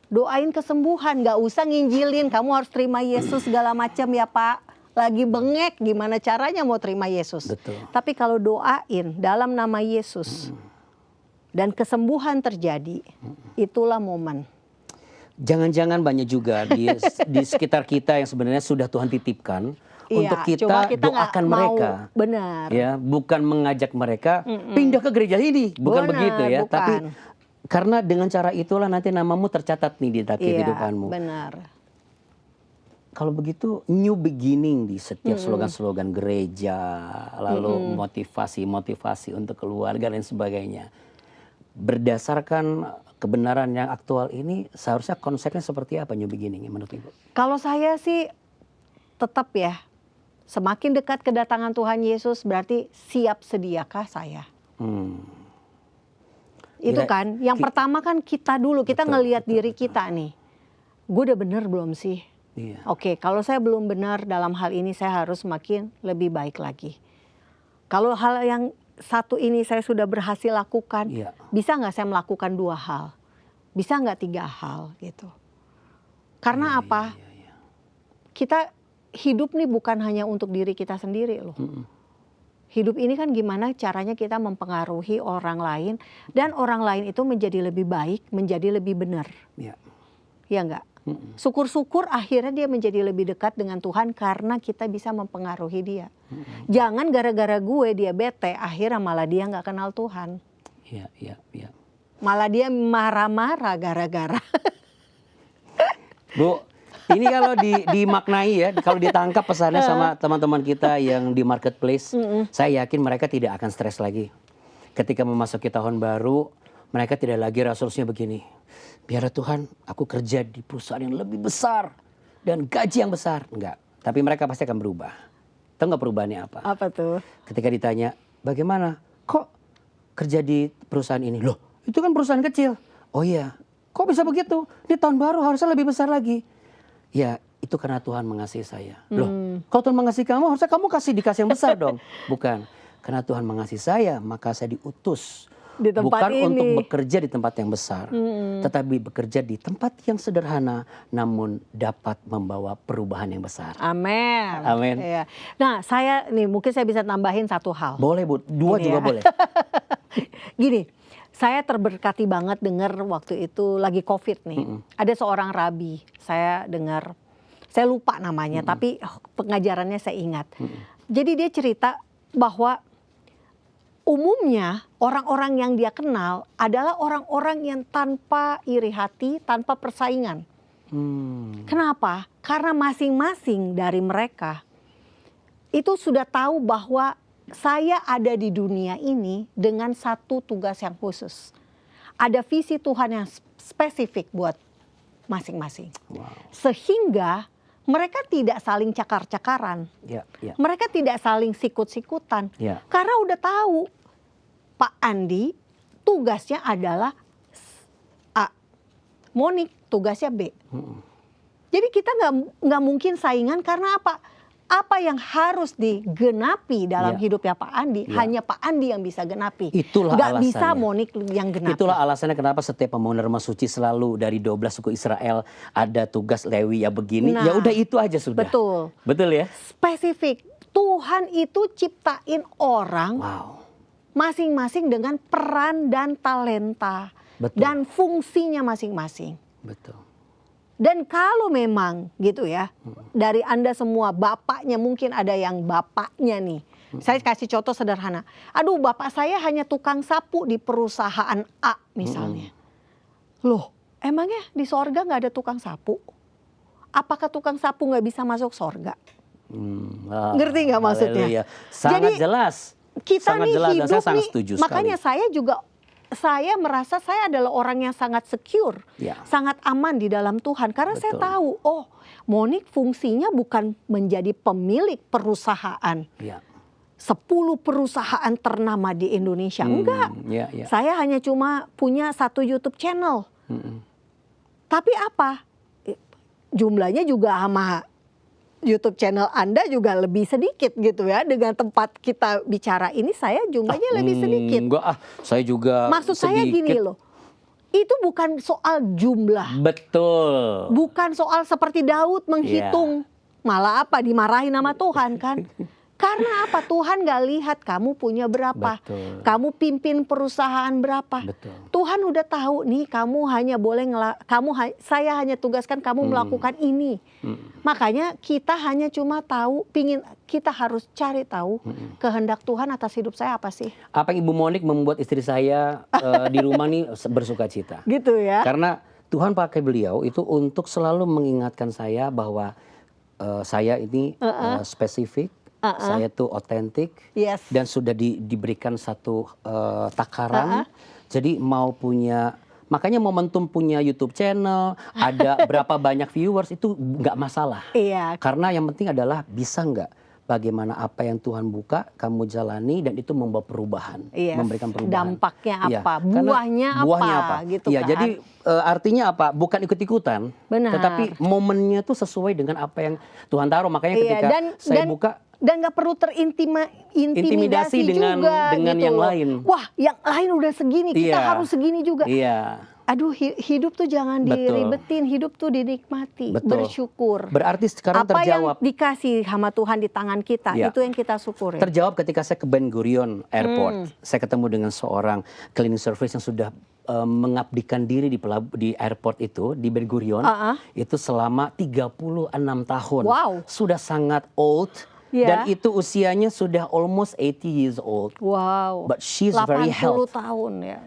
Doain kesembuhan, gak usah nginjilin. Kamu harus terima Yesus segala macam ya Pak. Lagi bengek, gimana caranya mau terima Yesus? Betul. Tapi kalau doain dalam nama Yesus dan kesembuhan terjadi, itulah momen. Jangan-jangan banyak juga di sekitar kita yang sebenarnya sudah Tuhan titipkan untuk cuma kita nggak doakan mau, mereka. benar. Ya, bukan mengajak mereka pindah ke gereja ini, bukan Benar, begitu ya. bukan. Tapi karena dengan cara itulah nanti namamu tercatat nih di dalam kehidupanmu. Benar. Kalau begitu new beginning di setiap slogan-slogan gereja, lalu motivasi untuk keluarga dan sebagainya. Berdasarkan kebenaran yang aktual ini, seharusnya konsepnya seperti apa new beginning menurut Ibu? Kalau saya sih tetap ya, semakin dekat kedatangan Tuhan Yesus berarti siap sediakah saya? Itu kan, yang pertama kan kita dulu, kita ngelihat diri kita nih. Gue udah bener belum sih? Iya. Oke, kalau saya belum benar dalam hal ini, saya harus makin lebih baik lagi. Kalau hal yang satu ini saya sudah berhasil lakukan, Iya. bisa nggak saya melakukan 2 hal? Bisa nggak 3 hal gitu? Karena apa? Kita hidup nih bukan hanya untuk diri kita sendiri loh. Hidup ini kan gimana caranya kita mempengaruhi orang lain, dan orang lain itu menjadi lebih baik, menjadi lebih benar. Iya. Ya enggak? Syukur-syukur akhirnya dia menjadi lebih dekat dengan Tuhan karena kita bisa mempengaruhi dia. Jangan gara-gara gue dia bete, akhirnya malah dia nggak kenal Tuhan. Iya, iya, iya. Malah dia marah-marah gara-gara. Bu, ini kalau dimaknai ya, kalau ditangkap pesannya sama teman-teman kita yang di marketplace, saya yakin mereka tidak akan stres lagi. Ketika memasuki tahun baru, mereka tidak lagi resolusinya begini. Biar Tuhan, aku kerja di perusahaan yang lebih besar dan gaji yang besar. Enggak, tapi mereka pasti akan berubah. Tahu nggak perubahannya apa? Apa tuh? Ketika ditanya, bagaimana? Kok kerja di perusahaan ini? Loh, itu kan perusahaan kecil. Oh iya, kok bisa begitu? Di tahun baru harusnya lebih besar lagi. Ya, itu karena Tuhan mengasihi saya. Loh, kalau Tuhan mengasihi kamu, harusnya kamu dikasih yang besar dong. Bukan, karena Tuhan mengasihi saya, maka saya diutus. Di tempat Bukan ini. untuk bekerja di tempat yang besar, tetapi bekerja di tempat yang sederhana, namun dapat membawa perubahan yang besar. Amin. Amin. Iya. Nah, saya nih mungkin saya bisa tambahin satu hal. Boleh Bu, dua Gini juga ya. boleh. Gini, saya terberkati banget dengar waktu itu lagi COVID nih. Ada seorang rabi, saya dengar, saya lupa namanya, tapi pengajarannya saya ingat. Jadi dia cerita bahwa umumnya orang-orang yang dia kenal adalah orang-orang yang tanpa iri hati, tanpa persaingan. Kenapa? Karena masing-masing dari mereka itu sudah tahu bahwa saya ada di dunia ini dengan satu tugas yang khusus. Ada visi Tuhan yang spesifik buat masing-masing. Wow. Sehingga mereka tidak saling cakar-cakaran. Ya, ya. Mereka tidak saling sikut-sikutan. Ya. Karena udah tahu Pak Andi tugasnya adalah A, Monik tugasnya B. Jadi kita nggak mungkin saingan karena apa? Apa yang harus digenapi dalam Ya. hidupnya Pak Andi, Ya. hanya Pak Andi yang bisa genapi. Itulah nggak alasannya. bisa Monik yang genapi. Itulah alasannya kenapa setiap pembangunan rumah suci selalu dari 12 suku Israel ada tugas Lewi ya begini. Nah, ya udah itu aja sudah. betul. Betul ya? Spesifik. Tuhan itu ciptain orang Wow. masing-masing dengan peran dan talenta. Betul. Dan fungsinya masing-masing. Betul. Dan kalau memang gitu ya, dari Anda semua bapaknya mungkin ada yang bapaknya nih. Saya kasih contoh sederhana. Aduh, bapak saya hanya tukang sapu di perusahaan A misalnya. Loh, emangnya di sorga nggak ada tukang sapu? Apakah tukang sapu nggak bisa masuk sorga? Ngerti nggak maksudnya? Haleluya. Sangat Jadi, jelas. Kita Sangat nih jelas dan hidup saya sangat nih, setuju makanya sekali. saya merasa saya adalah orang yang sangat secure, Ya. sangat aman di dalam Tuhan. Karena saya Betul. tahu, oh Monik fungsinya bukan menjadi pemilik perusahaan. Ya. 10 perusahaan ternama di Indonesia. Enggak, Ya, ya. saya hanya cuma punya 1 YouTube channel. Tapi apa? Jumlahnya juga sama YouTube channel Anda juga lebih sedikit gitu ya. Dengan tempat kita bicara ini saya jumlahnya lebih sedikit. Enggak saya juga Maksud saya sedikit. gini loh. Itu bukan soal jumlah. Betul. Bukan soal seperti Daud menghitung. Malah apa dimarahin sama Tuhan kan. Karena apa? Tuhan gak lihat kamu punya berapa. Betul. Kamu pimpin perusahaan berapa. Betul. Tuhan udah tahu nih kamu hanya boleh saya hanya tugaskan kamu melakukan ini. Makanya kita hanya cuma tahu kita harus cari tahu kehendak Tuhan atas hidup saya apa sih. Apa yang Ibu Monik membuat istri saya di rumah nih bersuka cita. Gitu ya. Karena Tuhan pakai beliau itu untuk selalu mengingatkan saya bahwa saya ini spesifik, saya tuh otentik, Yes. dan sudah diberikan satu takaran. Jadi mau punya, makanya momentum punya YouTube channel, ada berapa banyak viewers itu nggak masalah. Iya. Karena yang penting adalah bisa nggak bagaimana apa yang Tuhan buka kamu jalani dan itu membawa perubahan, Yes. memberikan perubahan. Dampaknya Iya, apa? karena Buahnya apa? Gitu Iya, kan. jadi artinya apa? Bukan ikut-ikutan, Benar. tetapi momennya tuh sesuai dengan apa yang Tuhan taruh. Makanya Iya, ketika saya buka, dan nggak perlu Intimidasi dengan juga gitu yang loh. lain. Wah, yang lain udah segini, kita Iya. harus segini juga. iya, Aduh, hidup tuh jangan Betul. diribetin, hidup tuh dinikmati, Betul. bersyukur. berarti sekarang Apa terjawab. yang dikasih sama Tuhan di tangan kita, Iya. itu yang kita syukurin. Terjawab ketika saya ke Ben Gurion Airport. Saya ketemu dengan seorang cleaning service yang sudah mengabdikan diri di airport itu, di Ben Gurion. Itu selama 36 tahun. Wow. Sudah sangat old. Dan Ya. itu usianya sudah almost 80 years old. Wow. But she's very 80 healthy. tahun ya.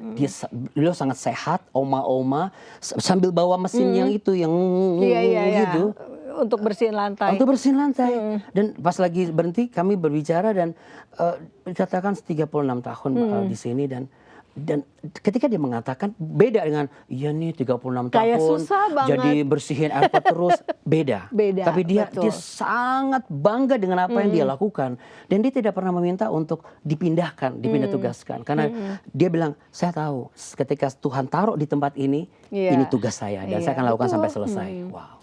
Beliau sangat sehat, oma-oma, sambil bawa mesin yang itu, yang Iya. gitu. Untuk bersihin lantai. Untuk bersihin lantai. Dan pas lagi berhenti kami berbicara dan dikatakan 36 tahun di sini dan ketika dia mengatakan beda dengan iya nih 36 Kayak tahun susah banget. jadi bersihin airpod terus beda. Beda, Tapi dia betul. sangat bangga dengan apa yang dia lakukan dan dia tidak pernah meminta untuk pindah tugaskan karena dia bilang saya tahu ketika Tuhan taruh di tempat ini Iya. ini tugas saya dan saya akan lakukan betul. sampai selesai. Wow.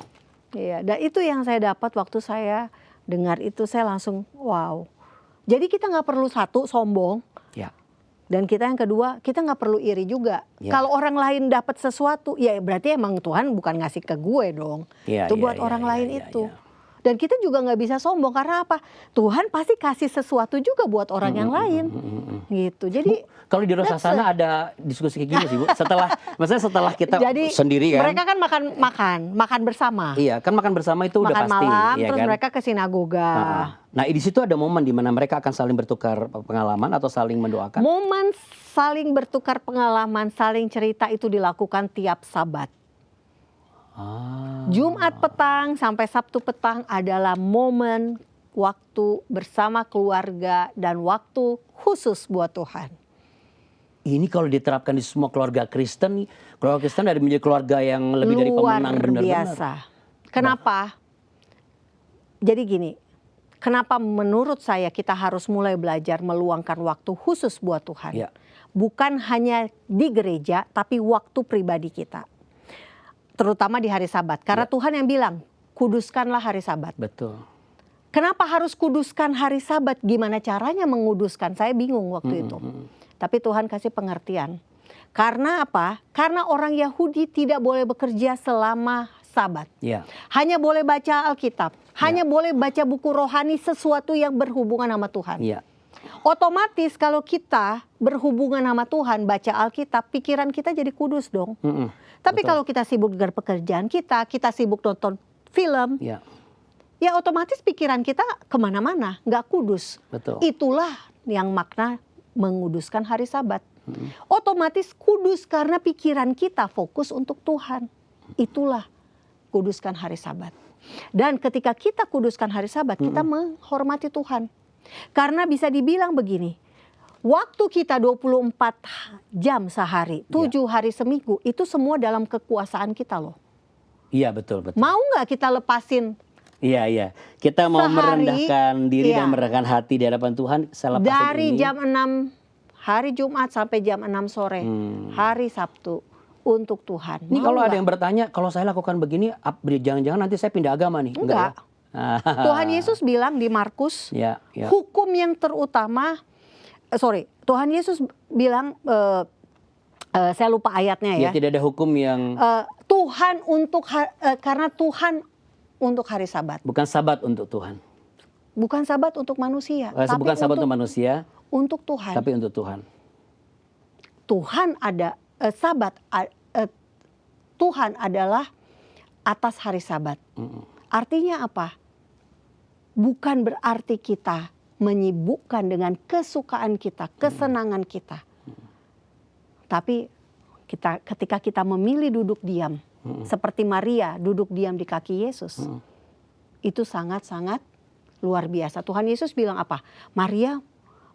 Iya, dan itu yang saya dapat waktu saya dengar itu, saya langsung wow. Jadi kita nggak perlu satu sombong, Ya. dan kita yang kedua kita nggak perlu iri juga. Ya. Kalau orang lain dapat sesuatu, ya berarti emang Tuhan bukan ngasih ke gue dong. Ya, Itu ya, buat ya, orang ya, lain ya, itu. ya. Dan kita juga nggak bisa sombong karena apa? Tuhan pasti kasih sesuatu juga buat orang yang lain, gitu. Jadi Kalau di Rosasana ada diskusi kayak gini sih Bu. Maksudnya setelah kita jadi sendiri kan. mereka kan makan bersama. Iya, kan makan bersama itu udah Makan pasti. malam, Iya terus kan? mereka ke sinagoga. Nah, di situ ada momen di mana mereka akan saling bertukar pengalaman atau saling mendoakan. Momen saling bertukar pengalaman, saling cerita itu dilakukan tiap Sabat. Jumat petang sampai Sabtu petang adalah momen waktu bersama keluarga dan waktu khusus buat Tuhan. Ini kalau diterapkan di semua keluarga Kristen dari menjadi keluarga yang lebih dari pemenang Luar benar-benar. biasa. Kenapa? Jadi gini, kenapa menurut saya kita harus mulai belajar meluangkan waktu khusus buat Tuhan. Ya. Bukan hanya di gereja, tapi waktu pribadi kita. Terutama di hari Sabat. Karena Tuhan yang bilang, kuduskanlah hari Sabat. Betul. Kenapa harus kuduskan hari Sabat? Gimana caranya menguduskan? Saya bingung waktu itu. Tapi Tuhan kasih pengertian. Karena apa? Karena orang Yahudi tidak boleh bekerja selama Sabat. Ya. Hanya boleh baca Alkitab. Hanya boleh baca buku rohani, sesuatu yang berhubungan sama Tuhan. Iya. Otomatis kalau kita berhubungan sama Tuhan, baca Alkitab, pikiran kita jadi kudus dong. Tapi Betul. kalau kita sibuk dengan pekerjaan kita sibuk nonton film, Ya. ya otomatis pikiran kita kemana-mana, nggak kudus. Betul. Itulah yang makna menguduskan hari Sabat. Otomatis kudus karena pikiran kita fokus untuk Tuhan. Itulah kuduskan hari Sabat. Dan ketika kita kuduskan hari Sabat, kita menghormati Tuhan. Karena bisa dibilang begini, waktu kita 24 jam sehari, 7 hari seminggu, itu semua dalam kekuasaan kita loh. Iya, betul. Mau nggak kita lepasin Iya. Kita mau sehari, merendahkan diri iya. dan merendahkan hati di hadapan Tuhan. Saya lepasin dari ini. jam 6 hari Jumat sampai jam 6 sore, hari Sabtu untuk Tuhan. Ini Mau kalau ada nggak? yang bertanya, kalau saya lakukan begini, jangan-jangan nanti saya pindah agama nih? Enggak. Ya? Tuhan Yesus bilang di Markus, Ya. hukum yang terutama, Tuhan Yesus bilang, saya lupa ayatnya Ya, ya. tidak ada hukum yang Tuhan karena Tuhan untuk hari Sabat, bukan Sabat untuk Tuhan. bukan Sabat untuk manusia, Bukan Sabat untuk manusia, untuk Tuhan. tapi untuk Tuhan. Tuhan ada Tuhan adalah atas hari Sabat. Artinya apa? Bukan berarti kita menyibukkan dengan kesukaan kita, kesenangan kita. Tapi ketika kita memilih duduk diam, seperti Maria duduk diam di kaki Yesus, itu sangat-sangat luar biasa. Tuhan Yesus bilang apa? Maria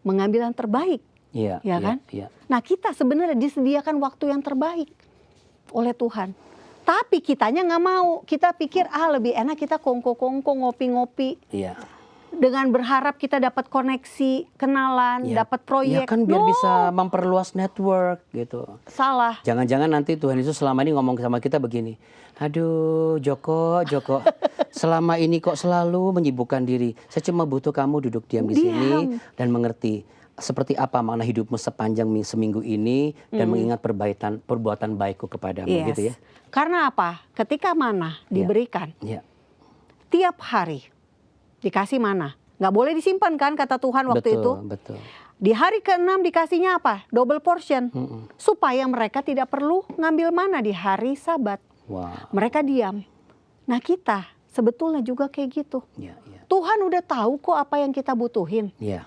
mengambil yang terbaik. Iya, Ya kan? Iya. Nah, kita sebenarnya disediakan waktu yang terbaik oleh Tuhan. Tapi kitanya nggak mau. Kita pikir lebih enak kita kongko-kongko, ngopi-ngopi. Iya. Dengan berharap kita dapat koneksi, kenalan, Iya. dapat proyek. Ya kan biar No, bisa memperluas network gitu. salah. Jangan-jangan nanti Tuhan Yesus selama ini ngomong sama kita begini. Aduh Joko, selama ini kok selalu menyibukkan diri. Saya cuma butuh kamu duduk diam di sini dan mengerti seperti apa makna hidupmu sepanjang seminggu ini dan mengingat perbuatan baikku kepadamu gitu ya. Karena apa? Ketika manna diberikan, Iya. tiap hari dikasih manna. Nggak boleh disimpan kan kata Tuhan waktu itu. Betul. Di hari ke-6 dikasihnya apa? Double portion. Supaya mereka tidak perlu ngambil manna di hari Sabat. Wah. Mereka diam. Nah kita sebetulnya juga kayak gitu. Iya. Tuhan Tuhan udah tahu kok apa yang kita butuhin. Iya.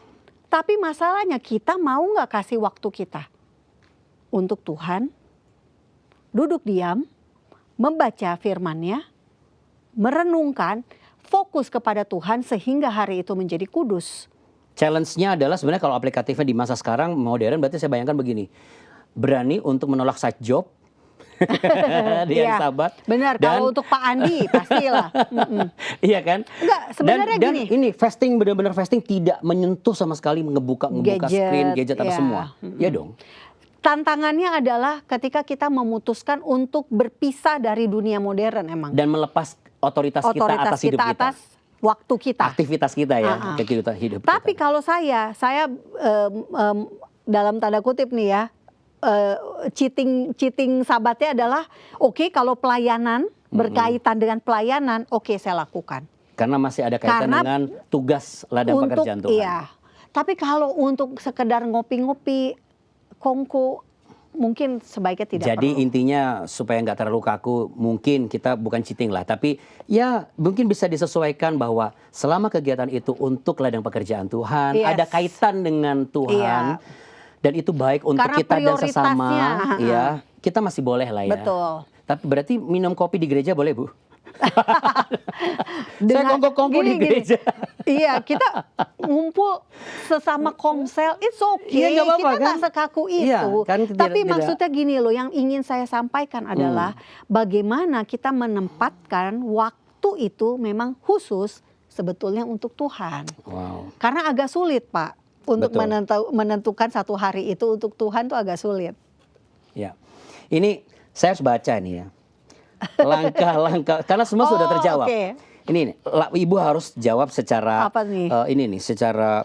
Tapi masalahnya kita mau nggak kasih waktu kita untuk Tuhan, duduk diam, membaca firman-Nya, merenungkan, fokus kepada Tuhan sehingga hari itu menjadi kudus. Challenge-nya adalah sebenarnya kalau aplikatifnya di masa sekarang modern, berarti saya bayangkan begini. Berani untuk menolak side job di hari Iya, Sabat. benar, kalau untuk Pak Andi pastilah. Iya kan? Enggak, sebenarnya dan gini. ini fasting, benar-benar fasting, tidak menyentuh sama sekali ngebuka Gadget, screen, gadget apa ya. semua. Ya dong. Tantangannya adalah ketika kita memutuskan untuk berpisah dari dunia modern emang. Dan melepas otoritas kita atas hidup kita. atas waktu kita. Aktivitas kita ya, kehidupan hidup kita. Tapi kalau saya dalam tanda kutip nih ya, cheating sabatnya adalah oke, kalau pelayanan berkaitan dengan pelayanan, oke, saya lakukan. Karena masih ada kaitan Karena dengan tugas ladang pekerjaan Tuhan. Iya. Tapi kalau untuk sekedar ngopi-ngopi, kongko, mungkin sebaiknya tidak Jadi perlu. intinya supaya nggak terlalu kaku, mungkin kita bukan cheating lah, tapi ya mungkin bisa disesuaikan bahwa selama kegiatan itu untuk ladang pekerjaan Tuhan, Yes. ada kaitan dengan Tuhan, dan itu baik untuk Karena kita dan sesama, prioritasnya, ya kita masih boleh lah ya. Betul. Tapi berarti minum kopi di gereja boleh, Bu? Saya Dengan- kongko-kongko di gini. gereja. Iya, kita ngumpul sesama komsel, it's okay. Iya, nggak apa-apa, Kita nggak kan? sekaku itu. Iya, kan Tapi tidak- maksudnya gini loh, yang ingin saya sampaikan adalah bagaimana kita menempatkan waktu itu memang khusus sebetulnya untuk Tuhan. Wow. Karena agak sulit, Pak, untuk Betul. menentukan satu hari itu untuk Tuhan tuh agak sulit. Ya, ini saya harus baca nih ya. Langkah-langkah, karena semua sudah terjawab. Oke. Ini nih, Ibu harus jawab secara Apa nih? secara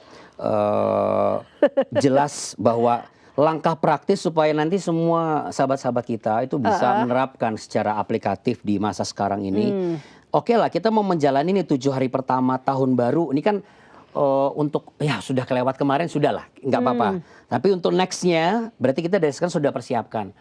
jelas bahwa langkah praktis supaya nanti semua sahabat-sahabat kita itu bisa menerapkan secara aplikatif di masa sekarang ini. Oke lah, kita mau menjalani nih 7 hari pertama tahun baru. Ini kan untuk ya sudah kelewat kemarin, sudah lah, nggak apa-apa. Tapi untuk nextnya berarti kita dari sekarang sudah persiapkan.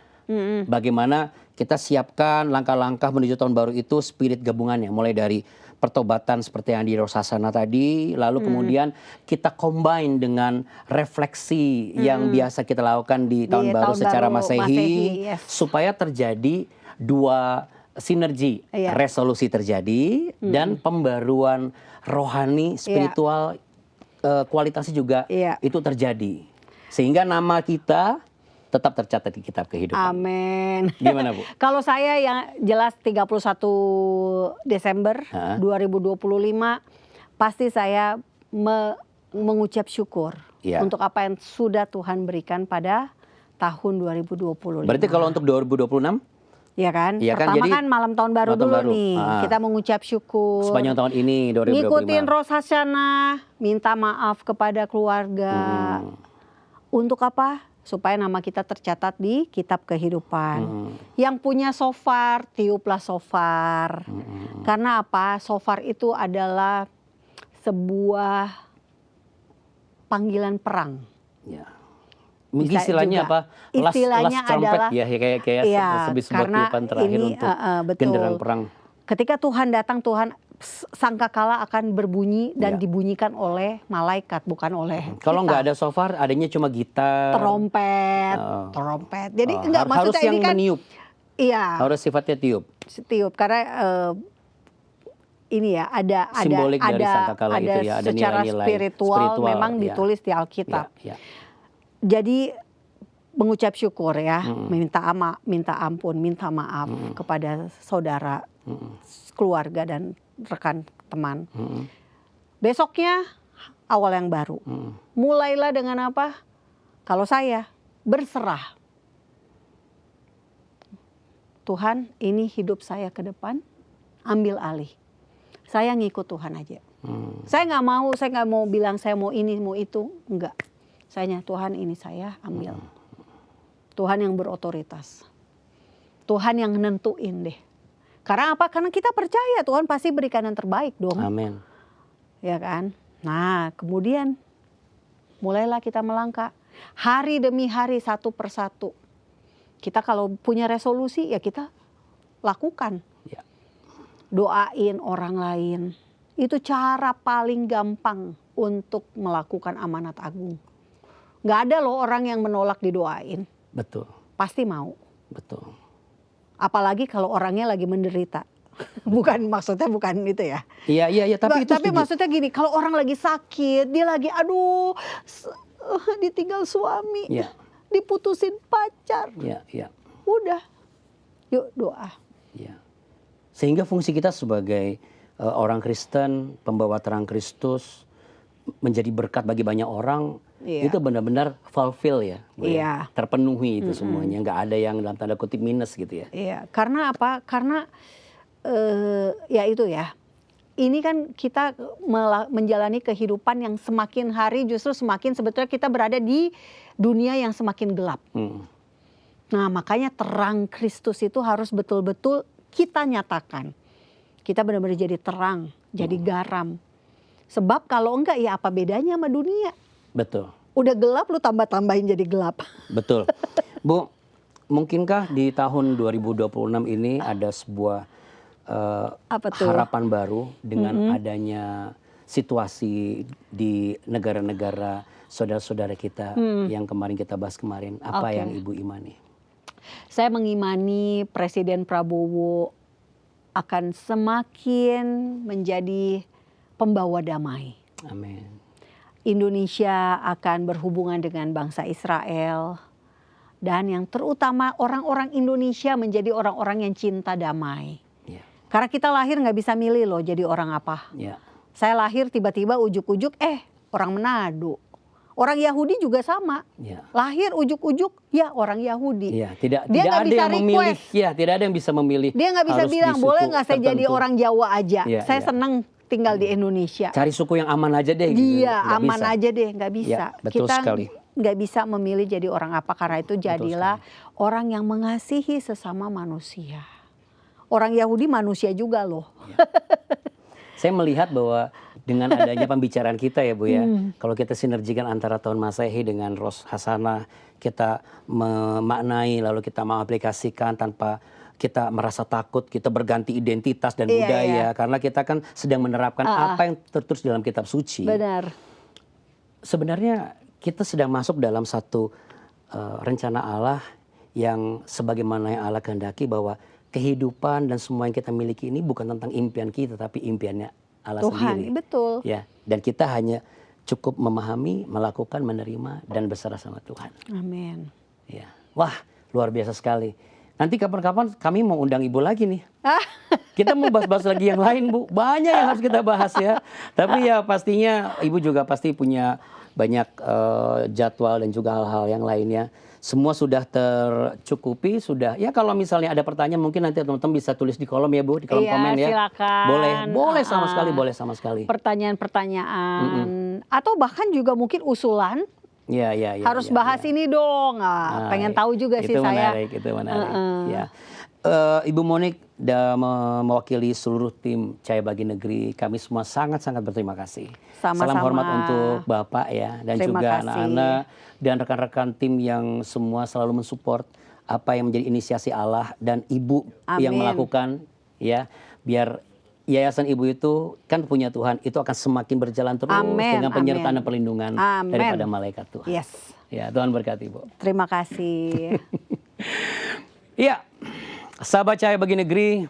Bagaimana kita siapkan langkah-langkah menuju tahun baru itu, spirit gabungannya, mulai dari pertobatan seperti yang di Rosasana tadi, lalu kemudian kita combine dengan refleksi yang biasa kita lakukan di tahun baru tahun secara baru Masehi, yes. supaya terjadi dua sinergi, Iya. resolusi terjadi dan pembaruan rohani, spiritual, kualitasnya juga Iya. itu terjadi, sehingga nama kita tetap tercatat di kitab kehidupan. Amin. Gimana, Bu? Kalau saya yang jelas 31 Desember 2025 pasti saya mengucap syukur Iya. untuk apa yang sudah Tuhan berikan pada tahun 2025. Berarti kalau untuk 2026 ya kan? Iya kan, Pertama jadi kan malam tahun baru malam tahun dulu baru. nih. Kita mengucap syukur. sepanjang tahun ini 2025. Ngikutin Rosh Hashanah, minta maaf kepada keluarga. Untuk apa? Supaya nama kita tercatat di kitab kehidupan. Yang punya shofar, tiuplah shofar. Karena apa? Shofar itu adalah sebuah panggilan perang. Ya. Bisa Istilahnya juga. apa? Istilahnya last trumpet adalah- ya, kayak Iya, sebuah karena tiupan terakhir ini, untuk betul. genderang perang. Ketika Tuhan datang, Tuhan sangkakala akan berbunyi dan Ya. dibunyikan oleh malaikat, bukan oleh Kalau kita. nggak ada shofar, adanya cuma gitar. Trompet. Jadi enggak harus maksudnya yang ini kan meniup, iya, harus sifatnya tiup. tiup karena ini ya ada Simbolik dari sangkakala ada itu ya, ada secara nilai-nilai spiritual memang ya. ditulis di Alkitab. Ya, ya. Jadi mengucap syukur ya, minta ampun, minta maaf kepada saudara, keluarga dan rekan teman. Besoknya awal yang baru. Mulailah dengan apa? Kalau saya berserah. Tuhan, ini hidup saya ke depan, ambil alih. Saya ngikut Tuhan aja. Saya nggak mau bilang saya mau ini, mau itu, enggak. Saya Tuhan, ini saya ambil. Tuhan yang berotoritas. Tuhan yang nentuin deh. Karena apa? Karena kita percaya Tuhan pasti berikan yang terbaik dong. Amin. Ya kan? Nah, kemudian mulailah kita melangkah. Hari demi hari, satu persatu. Kita kalau punya resolusi ya kita lakukan. Ya. Doain orang lain. Itu cara paling gampang untuk melakukan amanat agung. Nggak ada loh orang yang menolak didoain. Betul, Pasti mau. betul. Apalagi kalau orangnya lagi menderita. Maksudnya bukan itu ya. Iya, tapi itu Tapi setuju. maksudnya gini, kalau orang lagi sakit, dia lagi aduh ditinggal suami, Iya. diputusin pacar. Iya. Udah. Yuk doa. Ya. Sehingga fungsi kita sebagai orang Kristen, pembawa terang Kristus, menjadi berkat bagi banyak orang, Iya. itu benar-benar fulfill ya, Bu, ya. Iya. Terpenuhi itu semuanya, nggak ada yang dalam tanda kutip minus gitu ya. Iya, karena apa? Karena ya itu ya. Ini kan kita menjalani kehidupan yang semakin hari justru semakin sebetulnya kita berada di dunia yang semakin gelap. Nah, makanya terang Kristus itu harus betul-betul kita nyatakan. Kita benar-benar jadi terang, jadi garam. Sebab kalau enggak ya apa bedanya sama dunia? Betul, Udah gelap lu tambah-tambahin jadi gelap. betul. Bu, mungkinkah di tahun 2026 ini ada sebuah Apa tuh? harapan baru dengan adanya situasi di negara-negara saudara-saudara kita yang kemarin kita bahas kemarin? Apa Oke. yang Ibu imani? Saya mengimani Presiden Prabowo akan semakin menjadi pembawa damai. Amin. Indonesia akan berhubungan dengan bangsa Israel. Dan yang terutama orang-orang Indonesia menjadi orang-orang yang cinta damai. Ya, Karena kita lahir nggak bisa milih loh jadi orang apa. ya, Saya lahir tiba-tiba ujuk-ujuk orang Manado. Orang Yahudi juga sama. ya. Lahir ujuk-ujuk ya orang Yahudi. Ya, tidak Dia nggak ada bisa yang memilih. request. Ya, tidak ada yang bisa memilih. Dia nggak bisa harus bilang di boleh suku nggak saya jadi tertentu. orang Jawa aja. Iya, Saya iya. senang tinggal di Indonesia. Cari suku yang aman aja deh. gitu. Dia Nggak aman bisa. aja deh, nggak bisa. Ya, betul Kita sekali. nggak bisa memilih jadi orang apa, karena itu jadilah orang yang mengasihi sesama manusia. Orang Yahudi manusia juga loh. Saya melihat bahwa dengan adanya pembicaraan kita ya Bu ya, kalau kita sinergikan antara tahun Masehi dengan Rosh Hasanah, kita memaknai lalu kita mengaplikasikan tanpa kita merasa takut, kita berganti identitas dan Iya, budaya, iya. karena kita kan sedang menerapkan apa yang tertulis dalam kitab suci. Benar. Sebenarnya kita sedang masuk dalam satu rencana Allah yang sebagaimana yang Allah kehendaki, bahwa kehidupan dan semua yang kita miliki ini bukan tentang impian kita, tapi impiannya Allah Tuhan, sendiri. betul. Ya, dan kita hanya cukup memahami, melakukan, menerima, dan berserah sama Tuhan. Amin. Ya, wah luar biasa sekali. Nanti kapan-kapan kami mau undang Ibu lagi nih. Kita mau bahas-bahas lagi yang lain Bu. Banyak yang harus kita bahas ya. Tapi ya pastinya Ibu juga pasti punya banyak jadwal dan juga hal-hal yang lainnya. Semua sudah tercukupi, sudah. Ya kalau misalnya ada pertanyaan mungkin nanti teman-teman bisa tulis di kolom ya Bu, di kolom Iya, komen ya. silakan. Boleh sama sekali, boleh sama sekali. Pertanyaan-pertanyaan atau bahkan juga mungkin usulan. Ya. Harus bahas ini dong. Pengen tahu juga sih saya. Itu menarik. Ya. Ibu Monik mewakili seluruh tim Cahaya Bagi Negeri, kami semua sangat-sangat berterima kasih. Sama-sama. Salam hormat untuk Bapak ya, dan Terima juga kasih. anak-anak dan rekan-rekan tim yang semua selalu mensupport apa yang menjadi inisiasi Allah dan Ibu yang Amin. melakukan ya, biar yayasan Ibu itu kan punya Tuhan, itu akan semakin berjalan terus Amin, dengan penyertaan amin. dan perlindungan Amin. daripada malaikat Tuhan. Yes. Ya, Tuhan berkati Ibu. Terima kasih. Iya, sahabat Cahaya Bagi Negeri,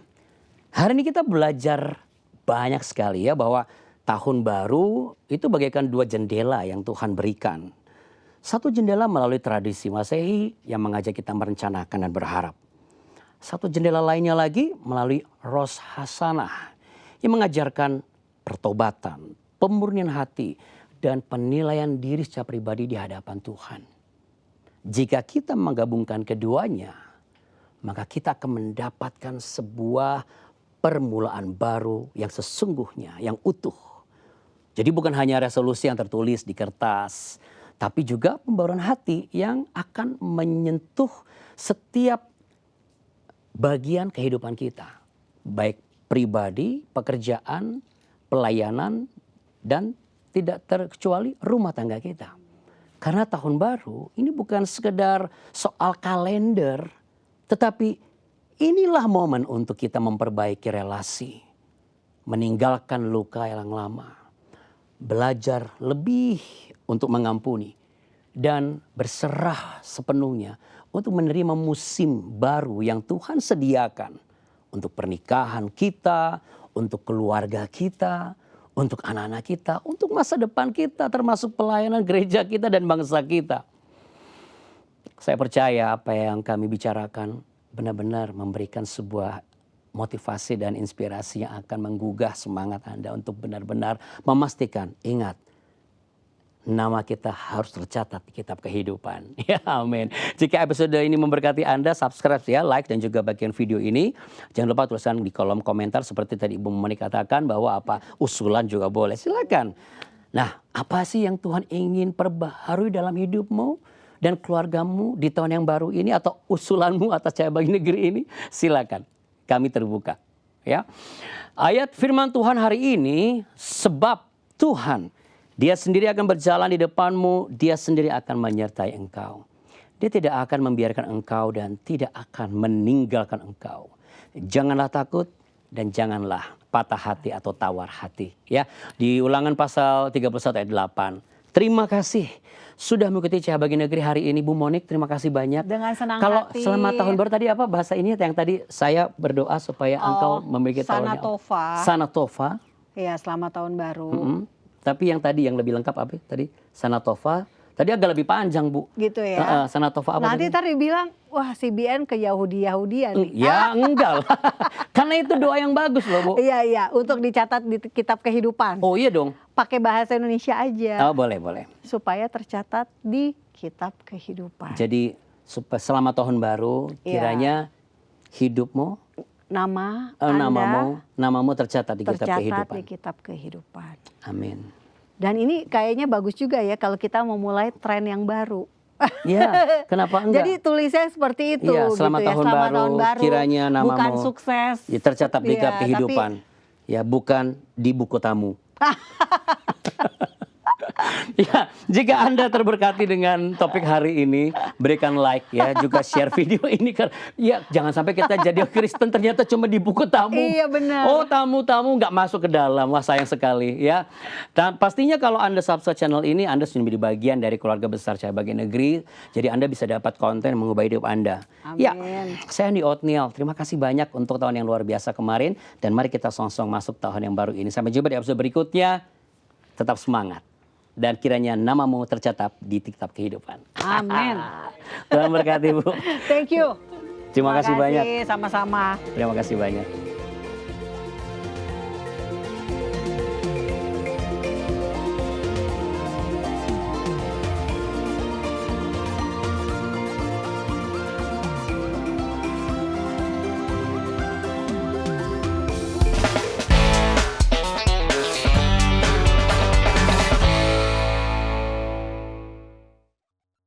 hari ini kita belajar banyak sekali ya, bahwa tahun baru itu bagaikan dua jendela yang Tuhan berikan. Satu jendela melalui tradisi Masehi yang mengajak kita merencanakan dan berharap. Satu jendela lainnya lagi melalui Rosh Hasanah yang mengajarkan pertobatan, pemurnian hati, dan penilaian diri secara pribadi di hadapan Tuhan. Jika kita menggabungkan keduanya, maka kita akan mendapatkan sebuah permulaan baru yang sesungguhnya, yang utuh. Jadi bukan hanya resolusi yang tertulis di kertas, tapi juga pembauran hati yang akan menyentuh setiap bagian kehidupan kita. Baik pribadi, pekerjaan, pelayanan, dan tidak terkecuali rumah tangga kita. Karena tahun baru ini bukan sekedar soal kalender, tetapi inilah momen untuk kita memperbaiki relasi. meninggalkan luka yang lama, belajar lebih untuk mengampuni, dan berserah sepenuhnya untuk menerima musim baru yang Tuhan sediakan untuk pernikahan kita, untuk keluarga kita, untuk anak-anak kita, untuk masa depan kita, termasuk pelayanan gereja kita dan bangsa kita. Saya percaya apa yang kami bicarakan benar-benar memberikan sebuah motivasi dan inspirasi yang akan menggugah semangat Anda untuk benar-benar memastikan, ingat, nama kita harus tercatat di kitab kehidupan. Ya, amin. Jika episode ini memberkati Anda, subscribe ya, like dan juga bagian video ini. Jangan lupa tulisan di kolom komentar seperti tadi Ibu Moni katakan bahwa apa usulan juga boleh. Silakan. Nah, apa sih yang Tuhan ingin perbaharui dalam hidupmu dan keluargamu di tahun yang baru ini, atau usulanmu atas Cahaya Bagi Negeri ini? Silakan. Kami terbuka. Ya. Ayat firman Tuhan hari ini, sebab Tuhan, Dia sendiri akan berjalan di depanmu, Dia sendiri akan menyertai engkau. Dia tidak akan membiarkan engkau dan tidak akan meninggalkan engkau. Janganlah takut dan janganlah patah hati atau tawar hati. Ya, di Ulangan pasal 31 ayat 8. Terima kasih sudah mengikuti Cahaya Bagi Negeri hari ini, Bu Monik. Terima kasih banyak. Dengan senang Kalau hati. selamat tahun baru tadi apa bahasa ini yang tadi saya berdoa supaya engkau memiliki tahun yang Sanatova. Sanatova. Iya, selamat tahun baru. Tapi yang tadi yang lebih lengkap apa tadi? Sanatova. Tadi agak lebih panjang, Bu. Gitu ya. Sanatova apa Nanti tadi? tadi bilang, wah CBN ke Yahudi-Yahudian nih. Ya enggak lah. Karena itu doa yang bagus loh, Bu. Iya, iya. Untuk dicatat di kitab kehidupan. Oh iya dong. Pakai bahasa Indonesia aja. Oh boleh, boleh. Supaya tercatat di kitab kehidupan. Jadi selamat tahun baru, kiranya hidupmu, Nama Anda namamu tercatat di kitab tercatat kehidupan. di kitab kehidupan. Amin. Dan ini kayaknya bagus juga ya kalau kita memulai tren yang baru. Ya, kenapa enggak? Jadi tulisnya seperti itu. Iya, selamat gitu ya. tahun Selamat baru, tahun baru. kiranya namamu bukan sukses. Ya, tercatat di kitab Iya, kehidupan. Ya, bukan di buku tamu. Ya, jika Anda terberkati dengan topik hari ini, berikan like ya, juga share video ini. Ya, jangan sampai kita jadi Kristen ternyata cuma di buku tamu. Iya, benar. Oh, tamu-tamu nggak masuk ke dalam. Wah, sayang sekali ya. Dan pastinya kalau Anda subscribe channel ini, Anda sudah menjadi bagian dari keluarga besar Cahaya Bagi Negeri. Jadi Anda bisa dapat konten yang mengubah hidup Anda. Amin. Ya, saya Andi Othniel. Terima kasih banyak untuk tahun yang luar biasa kemarin. Dan mari kita song-song masuk tahun yang baru ini. Sampai jumpa di episode berikutnya. Tetap semangat. Dan kiranya namamu tercatat di kitab kehidupan. Amin. Tuhan berkati, Bu. Thank you. Terima kasih banyak. Sama-sama. Terima kasih banyak.